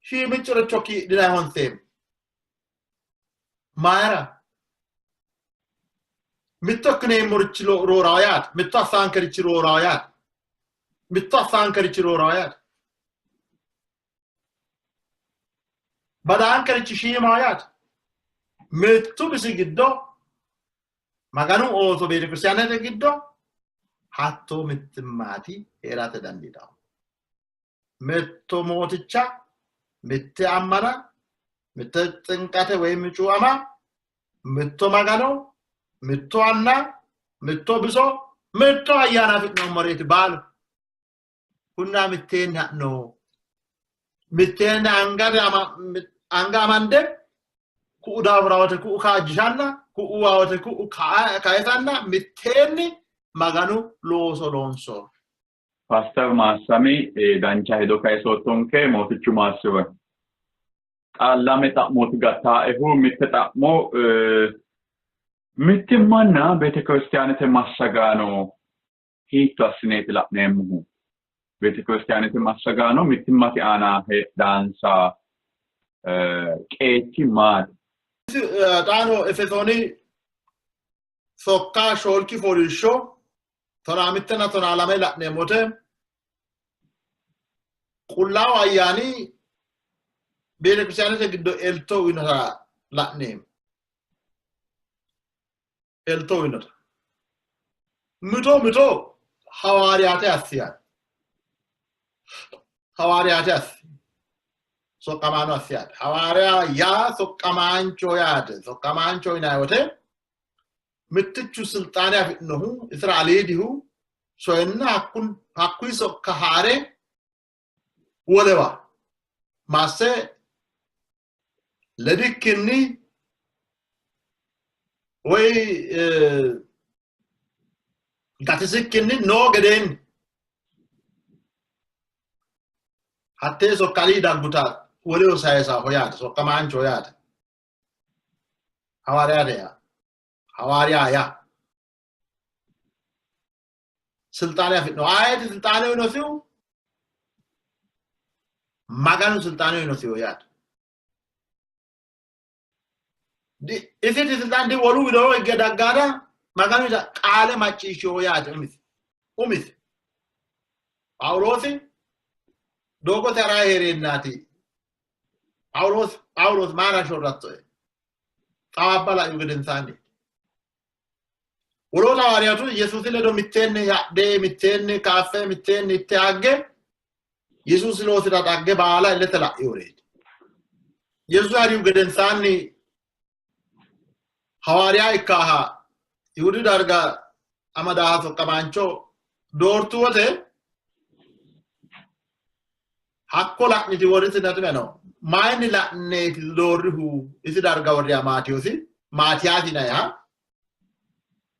ሺ ምጭሮቾ ኪ ዲናይ ሆንቴም Mara mittokne murchilo rorayat mittasankarichi rorayat badankarichi shimayat mittu bisigiddo maganu oso bere kristiyanete giddo hatto mittimati erate dandida metto moticha mitte ammana mitte tsinkate ወይ ምጩአማ ምቶ ማጋኖ ምቶ አና ምቶ ብሶ ምቶ አያና ፍቅኖ መሬት ባል ኩና ምቴና ነው ምቴና አንጋማንደ ኩዳ ብራወተ ኩ ካጅሻና ኩዋወተ ኩ ካይታና ምቴኒ ማጋኑ ሎሶ ሎንሶ ፓስተር ማሳሚ ዳንቻ ሄዶ ካይሶቶንከ ሞትቹ ማስበ አላመጣ ሞት ጋታ እሁ ምትጣሞ ምትማና ቤተክርስቲያንተ ማሰጋኖ ሂቶ አስኔት ላነሙ ቤተክርስቲያንተ ማሰጋኖ ምትማቲ አና ዳንሳ ቄቲ ማት ዳኖ ኤፌሶኒ ሶካ ሾልኪ ፎሊሾ ቶናምተና ቶናላመ ላነሞተ ቁላው አያኒ bene kristianete giddo elto winata la'neem elto winata mito hawaariyate assi soqqamaano assiyate hawaariya yaa soqqamaancho yaate soqqamaancho inayote mittichu sultaane afidnohu israelidihu soenna hakkui sokka haare wolewa masse ለድክኒ ወይ ጋትስክኒ ኖ ገደን hattee sokkanii daggutaa wali osaayisa hoyaata sokkamaan hoyaata hawaariyaa ስልጣን ያፍነው አያት ስልጣን ነው ሲው ማጋኑ ስልጣን ነው ሲው ያት እዚህ ስልጣን ዲ ወሉ ቢዶ ይገዳጋዳ ማጋኑ ቃለ ማጪሾ ያት ኡሚስ ጳውሎስ ዶጎ ተራ ሄሬናቲ ጳውሎስ ማራሾራቶ ጣባላ ይገደንሳንዴ ወሮታ ዋሪያቱ ኢየሱስ ለዶ ሚቴን ያደ ሚቴን ካፌ ሚቴን ይታገ ኢየሱስ ለወስዳ ታገ ባላ ለተላ ይወሬድ ኢየሱስ አሪው ገደንሳኒ ሐዋሪያ ይካሃ ይሁዲ ዳርጋ አማዳ ተቀባንቾ ዶርቱ ወተ ሐቆላ ንዲ ወርት ነጥበ ነው ማይን ላኔት ሎርሁ እዚ ዳርጋ ወሪያ ማቴዎስ ማቲያቲና ያ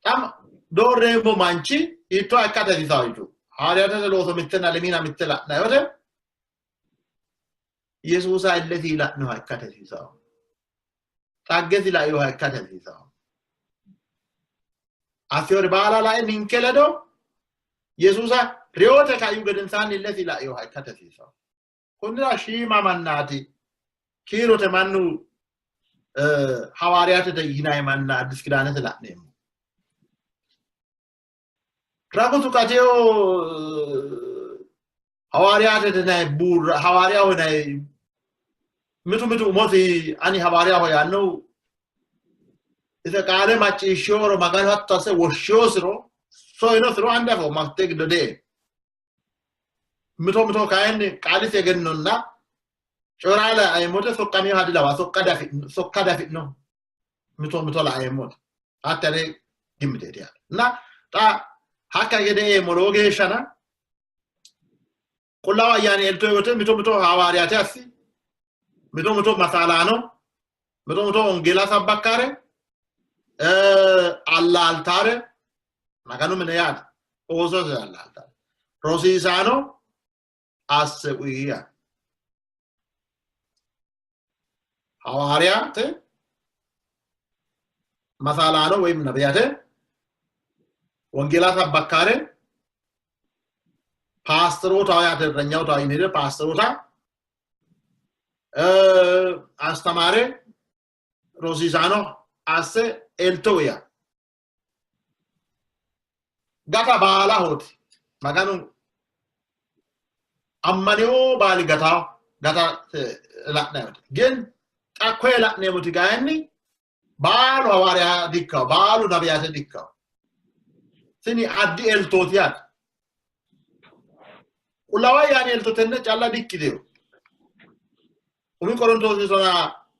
tam dorremo manchi ito akkata di saitu hariata lo so mitena lemina mitela na yote yesus alladhi la no akkata di sa taggezi la yo akkata di sa afior bala la ninkeledo yesusa riote kayu gedensani alladhi la yo akkata di sa kunira shima mannati kirote mannu hawariata de yinay manna addis kidanete la nemo Ragotu kateo hawariate de bur hawaria wona mitu moti ani hawaria ho yanno ida kare machi shoro magan hatta se woshosro so ino thro anda fo magteg de mitu kaen qalise gennonna chorala ay mote sokkami hadila wa sokkada fi no mitu la ay mot atare gimte dia na ta haka gede moroge shana kullawa yani elto yote mito hawariate asi mito masalano mito ongela sabakare alla altare maganu meneyad ozo alla altare rosisano asse uia hawariate masalano ወይ ነብያተ ወንጌላታ ባካረ ፓስተሮታ ያደረኛው ታይኔ ፓስተሮታ አስተማረ ሮሲዛኖ አሰ ኤልቶያ ጋታ ባላ ሆት ማጋኑ አማኔው ባሊ ጋታ ላናውት ግን ታኮላ ነሙት ጋኒ ባሉ ሐዋርያ ዲካው ባሉ ነብያተ ዲካው sini addi eltotiat ulawa yani eltotenne challa dikkideo umi koronto sona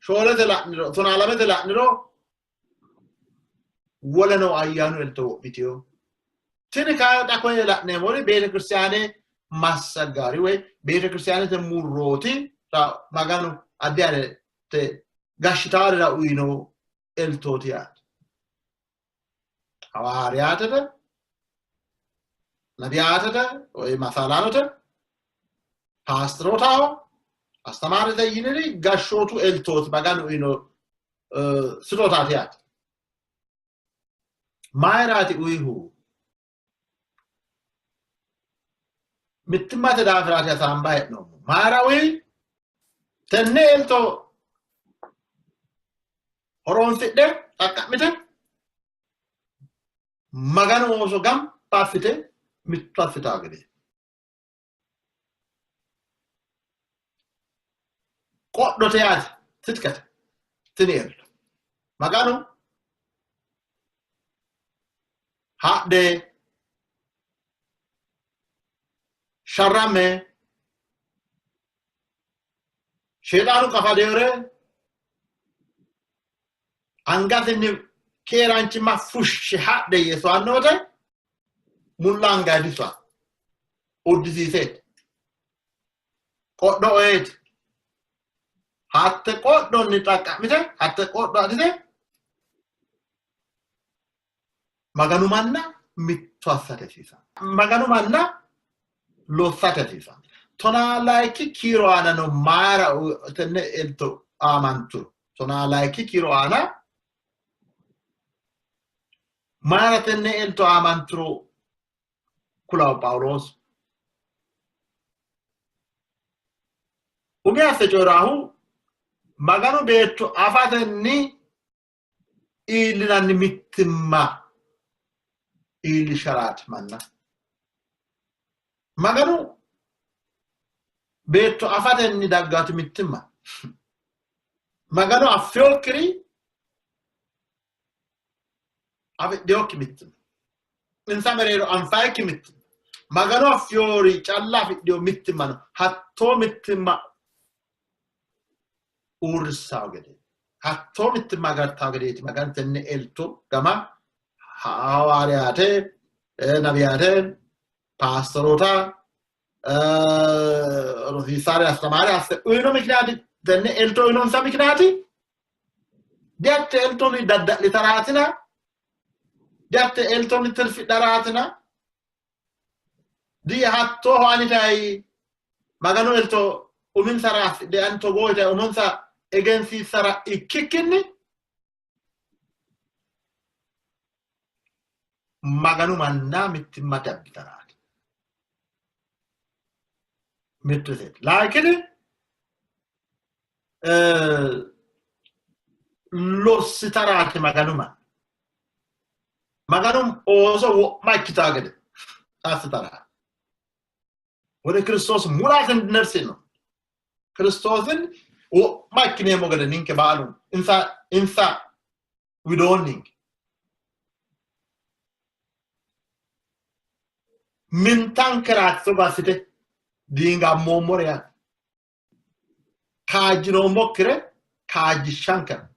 shorete la niro sona lamete la niro wala no ayanu elto bitio sini ka ta ko la ne mori bete cristiane massagari we bete cristiane te murroti ta maganu addiare te gashitare la uino eltotiat hawariate ነቢያተ ወይ ማሳላኖተ ፓስተሮታው አስተማረተ ይነሪ ጋሾቱ ኤልቶት ባጋኑ ኢኖ ስጦታቲያት ማይራቲ ኡይሁ ምትማተ ዳፍራታ ሳምባይ ነው ማራዊ ተነልቶ ሆሮንሲደ ታቃሚተ ማጋኑ ኦሶ ጋም ፓፍቴ mitafita gede koddo teat titkat tinel magano hade sharame shedanu kafadere angatini keranchi mafush hade yeso anote mulanga diswa odisiset koddo et hatte koddo ni takamite hatte koddo adise maganu manna mitwasate sisa maganu manna lo sate sisa tona like kiro ana no mara tenne elto amantu tona like kiro ana mara tenne elto amantro kula Paulos Uge afejorahu maganu beetto afatenni ilinanni mittimma ili sharat manna maganu beetto afatenni daggati mittimma maganu affiokri deokki mittimma insamerero anfaiki mittimma maganu affiori challa afideo mittimma no hatto mittimma ursagede hatto mittimma gartagede magan tenne elto gama hawariate nabiyate pastorota rosisare astamare aste uno miknati tenne elto non sa miknati dette elto ni dadda literatina dette elto ni terfidaratina di hatto hanitai maganu elto umin sara de anto boyta umonsa agency sara ikkikinni maganu manna mittimma dabbitarati mittuset lakini lo sitarati maganu oso makitagede asitara wala Kristos mulatin nersino Kristosin o makine mogade ninke balu insa we don't think min tankerat so basite dinga momoria kajino mokre kaji shankar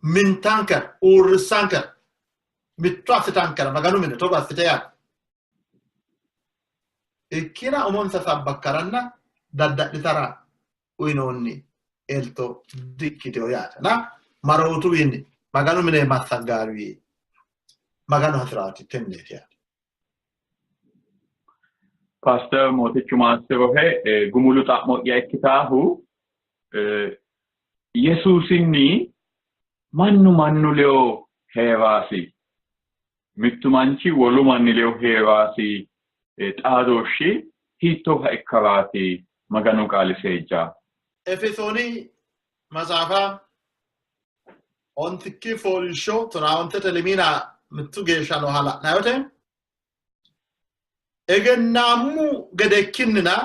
min tankar ur sankar mitwa tankar maganu min to basite ya ikina umonsa sabakaranna dadda litara uinonni elto dikkite oyata na marotu winni maganu mine massagawi maganu hasrati tenneti ya Pastor Motichu Masterohe gumuluta mo yakitahu Yesusinni mannu leo hevasi mittumanchi wolu manni leo hevasi xaadoshi hitto ikkawati maganu qaali seejja Efesoni masafa on tikki for show to na on telemina mitugeshano hala nayote egennamu gedekinna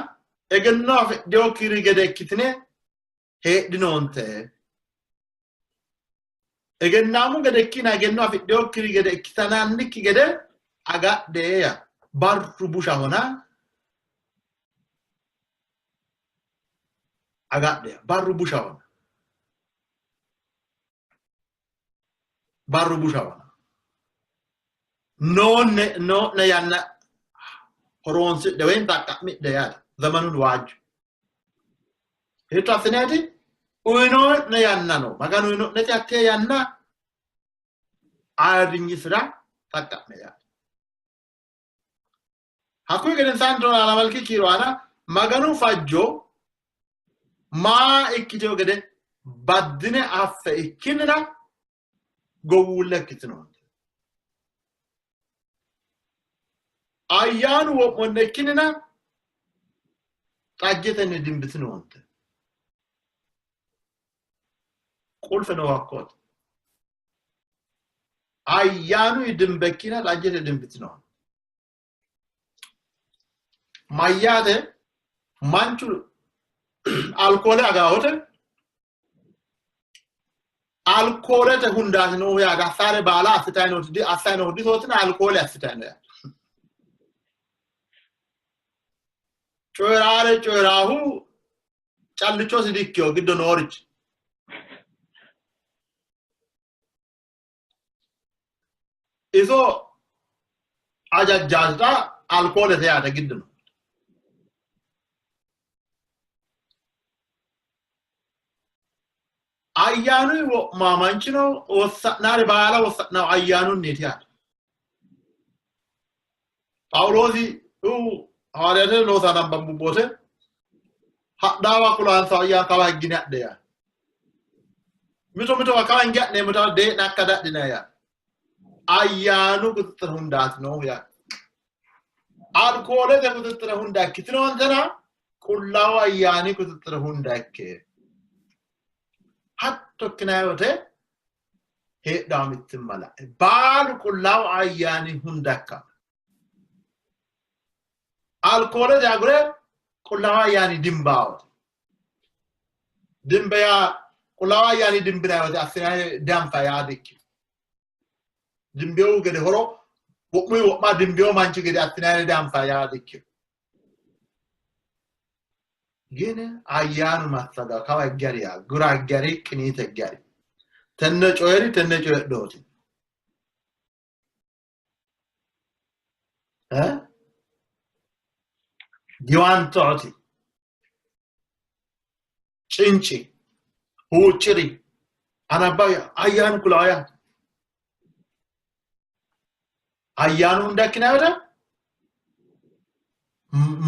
egennof deokiri gedekitine hedinonte egennamu gedekina egennof deokiri gedekitana niki gede aga deya barru busha hona aga de barru busha hona no ne yanna horonsi de wenta kammi de ya zamanul waju Ito afinati uino ne yanna no maganu uino ne tatte yanna aringisra takkamme ya Hakui geden santo ala malki kirwana maganu fajjo ma ikkiteo gede baddine affe ikkinna gowulle kitino ayanu wo monne kinna tajjetene dimbitino onte qulfeno wakkot ayanu idimbekina tajjete dimbitino mayyade manchu alcohol aga hotel alcohol te hunda no ya ga sare bala asitano di asano di sotina alcohol asitano ya chorahu challicho sidikyo giddo norich iso ajajjata alcohol te ya giddo Ayanu wo mamanchino nare bala na ayanu netiya Paulosi Hawariyaate loosaa nan bambu boote hadhaawa kulaan saayyaa kaba gina deya mito akawa ngatne mito de nakada dinaya ayyaanu kuttra hundaat no ya alkoole de kuttra hunda kitno antana kullawa ayyaani kuttra hundakke hatto kinayote he damitmala baal kullawa ayyaani hundakka alkoole de agure kullawa ayyaani dimbaawt dimbaya kullawa ayyaani dimbiraawt afina dampa yaadik dimbewu gede horo wokma dimbewu manchi gede afina dampa yaadik gene ayyaanu masaga kawa gariya gura gari kinite gari tenne coyri doti diwan toti cinci huuciri anabaya ayyaanu kulaya ayyaanu ndakinaada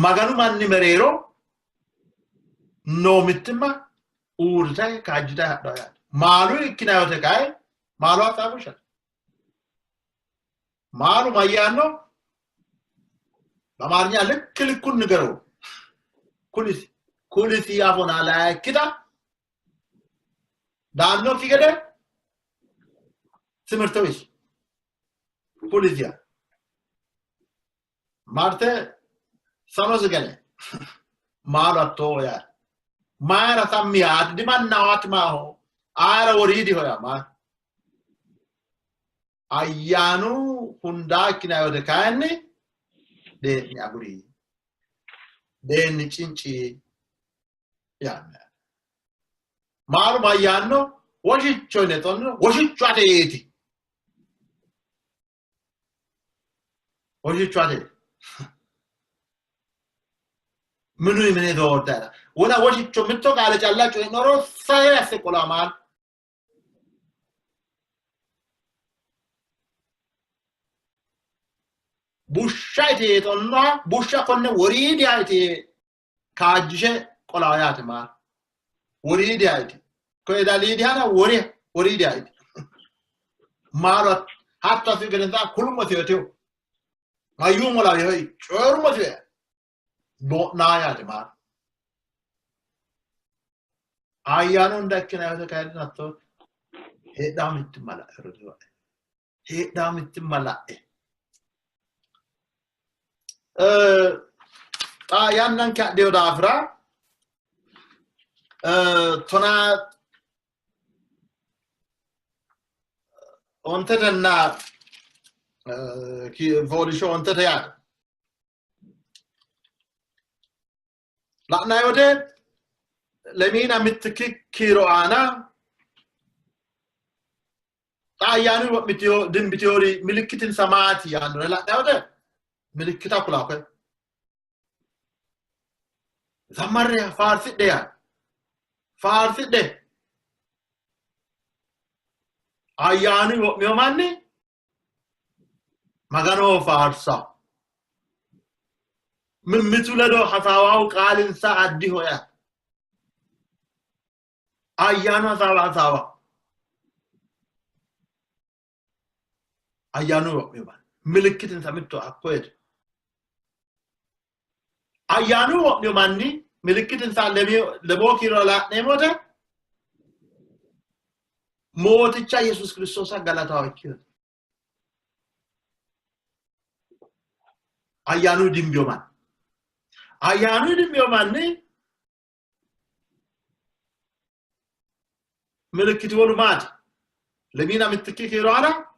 maganu manni merero no mittima urta kajida hadaya malu ikinayote kai malu atabusha malu mayano በአማርኛ ልክ ልኩን ንገረው ኩሊሲ ያፎና ላይ kida ዳኖ ፊገደ ትምርተውሽ ፖሊሲያ ማርተ ሰኖዝ ገለ ማራቶ ያ ማራታ ሚያድ ዲማናዋት ማሆ አረ ወሪዲ ሆያ ማ አያኑ ሁንዳ ኪናዮደ ካኒ de nyaguri de ni cinci ya maru mayanno woshicho ne tonno woshicho ateeti woshicho ate minu imene dorda wala woshicho mitto gale challacho noro sai ase kolaman bushate tonna busha konne woridi ayte kaajje qolayate ma woridi ayte ko edalidi hana woridi ayte mara hatta figurenta kulmo teto ayumo la yoy chormo te do naayate ma ayano ndakina ayte kayde natto hedamit mala erdo hedamit mala yannan kadde odafra tona ontetenna ki volisho onteteya la'na yote lemina mitkiro ana ayanu mitio dimbitiori milikitin samati yanu la'na yote milikita kulaque zamarre farside ayanu miyomanni magano farsa min mituledo hasawaw qalin sa'addi hoya ayanu hasawa ayanu miyoman milikitin samitto akkoyet ayanu miyomanni milikitin sa lebokiro la nemote moticha Jesus Christos galatawakiyo ayanu dimbiomanni milikiti wolu mati lemina mitkikiro ana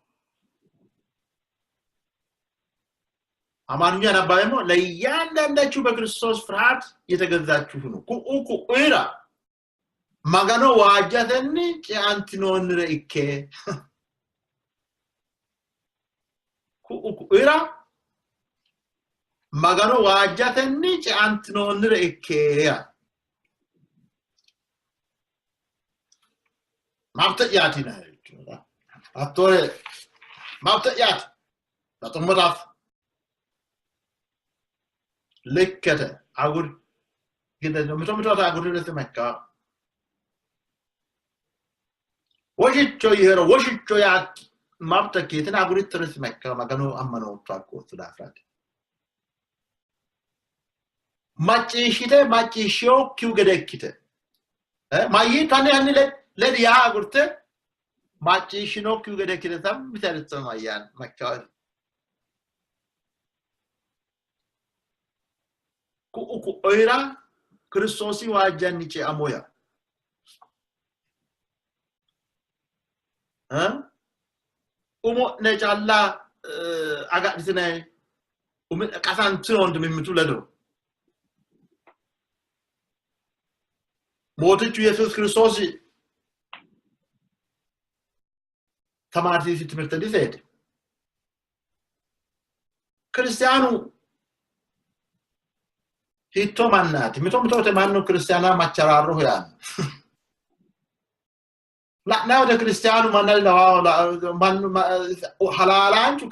አማርኛ ነባየሞ ለያንዳንዳችሁ በክርስቶስ ፍርሃት የተገዛችሁ ነው ኩኡኩ ኢራ ማጋኖ ዋጃተኒ ጫንቲኖን ረይኬ ኩኡኩ ኢራ ማጋኖ ዋጃተኒ ጫንቲኖን ረይኬ ማብተያቲ ነው አቶሬ ማብተያት ለጥምራፍ lekkate agur gida mito ta agur le mekka wajitcho yero wajitcho ya mabta ketina agur tres mekka magano ammano takko tudafrati machisho kyu gedekite mayi tane anni le ya agurte machisho kyu gedekite tam mitaritsa mayan mekka ku oira Kristosi wajaniche amoya umo ne challa aga disine kasan tsondo mimitu ledo motu Jesus Kristosi tamarti sitimerte disete Cristiano hitto mannati mito manno Cristiana macciararro yan la nawde Cristiano manal man halalanchu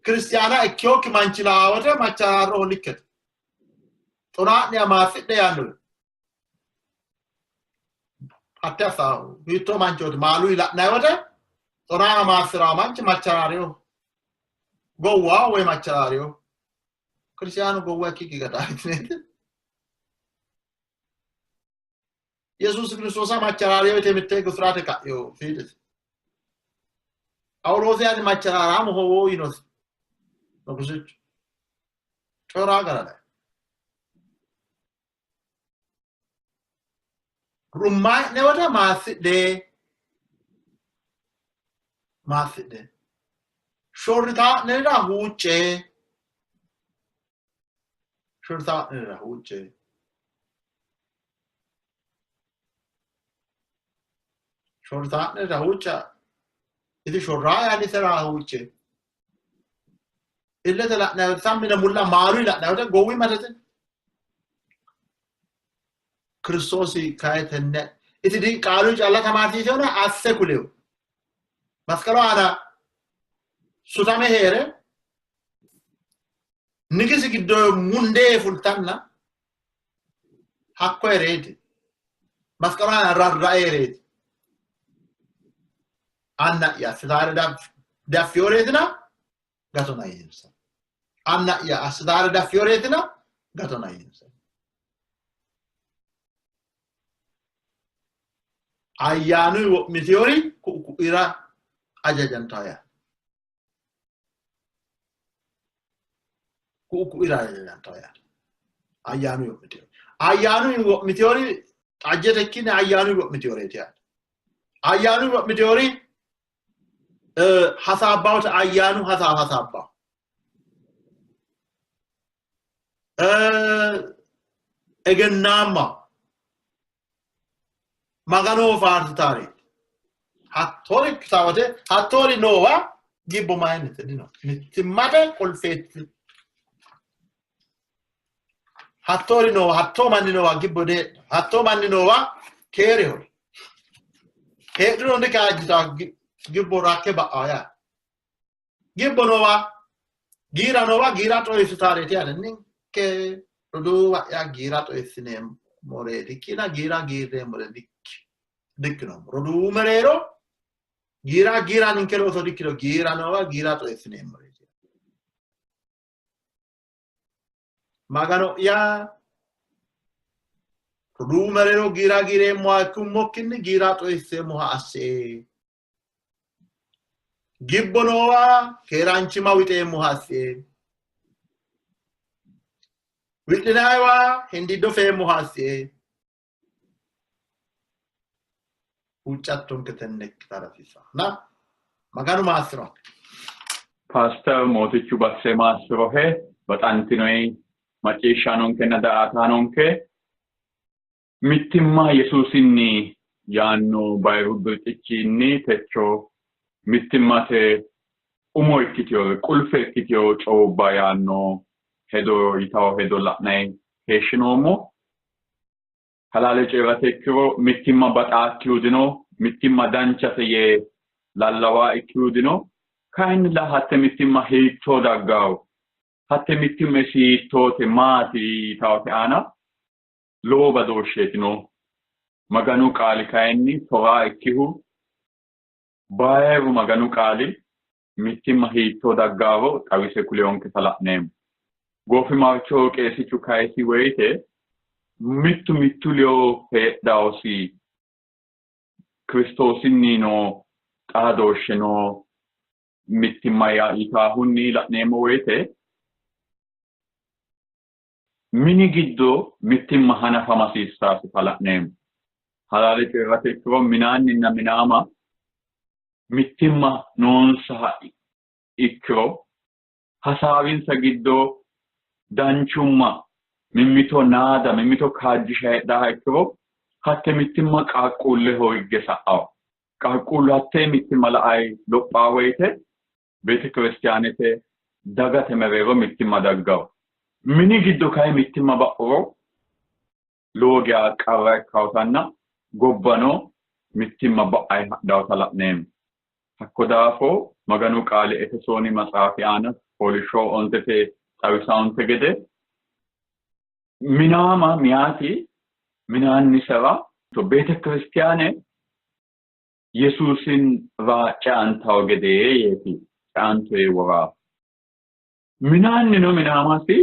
Cristiana e kyoki mancilawata macciararro likket tona ne amafidde yanu hatta sa hitto mancho malu la nawde tona amafira manchi macciarario gowa we macciarario Cristiano gowa kiki gata Jesus Christos macciarario temette gufrate ka yo fides awrose ani macciaramo ho inos no così chora garale rumma ne wata maside shorita ne ra huche shorita ne ra huche shorita ne ra hucha idi shoraya ni sera huche illa tala na samina mulla maru la na wata gowi matate Kristosi kaytenne iti di qalu jalla tamarti tona asse kulew maskaro ana sutame here nigisi giddo munde fultanna hakko erede maskaro ana rarra erede anna ya sidare da fioretina gatona yinsa anna ya sidare da fioretina gatona yinsa ayanu meteori ku ira ajajantaya ku ira ajajantaya ayanu meteori ajetekine ayanu meteori tiya ayanu meteori hasabaut ayanu hasaba egenama magano fartari hattori ksawate hattori nova gibbo mayne dino mitimate kolfetti hattori nova hatto manni nova gibbo de hatto manni nova kere hol hedro nde kaajita gibbo rakke ba aya gibbo nova gira to isitare ti anni ke do ya gira to isinem more dikina gira more dikno rodu merero gira ninkelo so dikilo gira nova gira to esinem more magano ya rodu merero gira mo akummokin gira to esemo hasse gibbo nova keranchi mawite mo hasse witinaiwa hindi do fe mo hasse uchatton ketennek tarafisa na maganu masro pastor motichu basse masro he batantinoi maceshanon ke nadatanon ke mittimma yesusinni yanno bayrubbetichinni techo mittimmate umo ikkitio qulfe ikkitio coba yanno hedo itaw hedo la'nay heshinomo halale cewatekiro mittimma baxaakkiudino mittimma danchate ye lallawa ikkiudino kain la hatte mittimma hiitto daggaw hatte mittimesi tote maati taate ana looba doorsheetino maganu qaali kayinni toraa ikkihu baay'ee maganu qaali mittimma hiittoo daggaavo xawise kuleonke tala'neemo goofi marchoo qeesichu kayisi woyite mittu leo heedhaosi kristoosinni no xaadooshshe no mittimma yaa'itaahunni la'neemo woyite mini giddo mittimma hanafamasiisaasi tala'neemo halaale cirrate ikkiro minaanninna minaama mittimma noonsaha ikkiro hasaawinsa giddo danchumma mimmito naada mimmito kaajjisha heedhaaha ikkiro hatte mittimma qaaqquulleho higge sa'awo qaaqquullu hattee mittimma la'ay lophaa woyite beete kiristiyaanete dagate mereero mittimma daggawo mini giddo kay mittimma ba'uro lowo geya qarra ikkawtanna gobbano mittimma ba'ay hadhawta la'neemo hakko daafo maganu qaali efesooni matsaafi aana foolishoo ontete xawisaonte gede minaama miyaati minaannisera to beete kiristiyaane yesuusin raa ce'antawo gede yeeti ce'antoye woraa minaannino minaamasi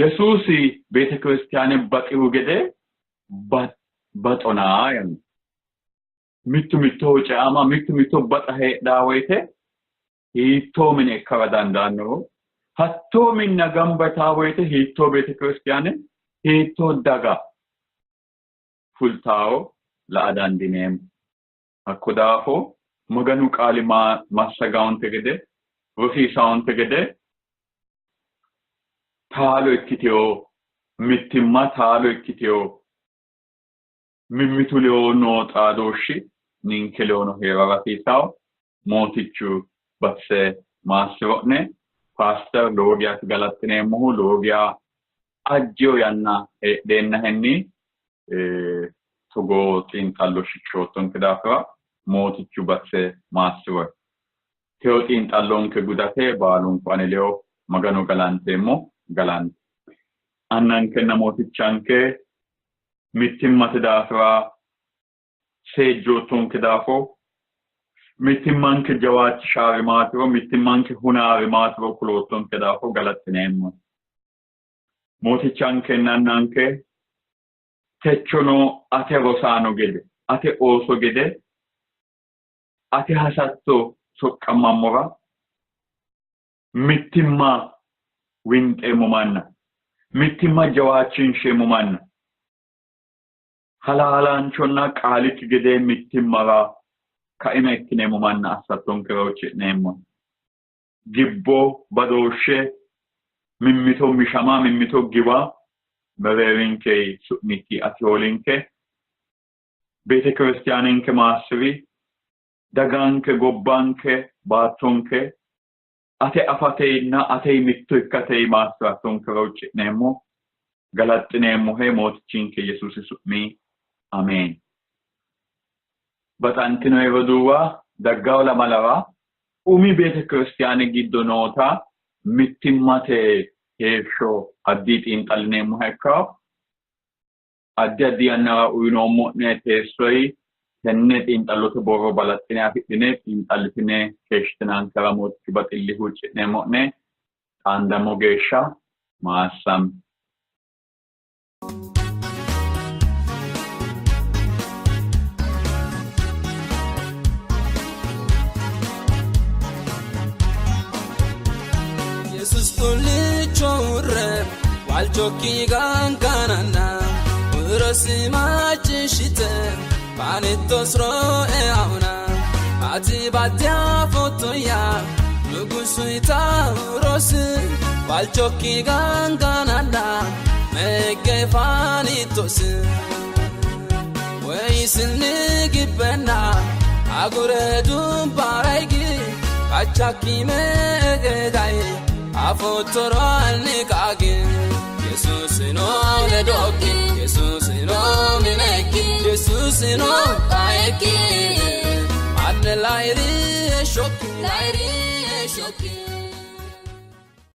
yesuusi beete kiristiyaane baxiru gede baxonaa yan mitto ce'ama mitto baxa heedhaa woyte hiittoo mine ikkara dandaannoro hattoo minna gambataa woyte hiittoo beete kiristiyaane hiittoo daga fultaawo la'a dandineemo hakko daafo maganu qaali massagaonte gede rosiisaonte gede taalo ikkiteyo mittimma taalo ikkiteyo mimmitu leyo noo xaadooshshi ninke leyono heera rasiisawo mootichu batse maassiro'ne pastor lowo geya galaxineemmohu lowo geya ajjeyo yanna heedheennahenni togo xiinxallo shiqshoottonke daafira mootichu batse maassiro teyo xiinxallonke gudate baalunku ane leyo magano galanteemmo galante annankenna mootichanke mittimmate daafira seejjoottonke daafo mittimmanke jawaachishaari maatiro mittimmanke hunaari maatiro kuloottonke daafo galaxineemmo mootichankenna annanke techono ate rosaano gede ate ooso gede ate hasatto soqqamammora mittimma winxeemmo manna mittimma jawaachinsheemmo manna halaalanchonna qaalikki gede mittimmara kaima ikkineemmo manna assattonkera hucci'neemmo gibbo badooshshe mimmito mishama mimmito giwa mereerinke su'mikki atiyoolinke beete kiristiyaanenke maassiri daganke gobbanke baattonke ate afateyna atey mitto ikkatey maassirattonkera hucci'neemmo galaxineemmohe mootichinke yesuusi su'mi amen baxantino yeroduwa daggawo lamalara umi beete kiristiyaane giddo noota mittimmate heeshsho addi xiinxallineemmoha ikkawo addi yannara uyinoommo'ne teessoyi tenne xiinxallote borro balaxxine afidhine xiinxallitine keeshshitinankera mootichu baxilli hucci'neemmo'ne xaandammo geeshsha maassami Jesus tolichore walchoki ganganana urosima chishite panitosro eauna ati batia fotoya nugusuita urosi walchoki ganganana meke fanitosi weisini gibena agure dumbaraigi achaki megegai afotoro anikagi Jesus no le doki Jesus no mineki Jesus no aeki adelairi shoki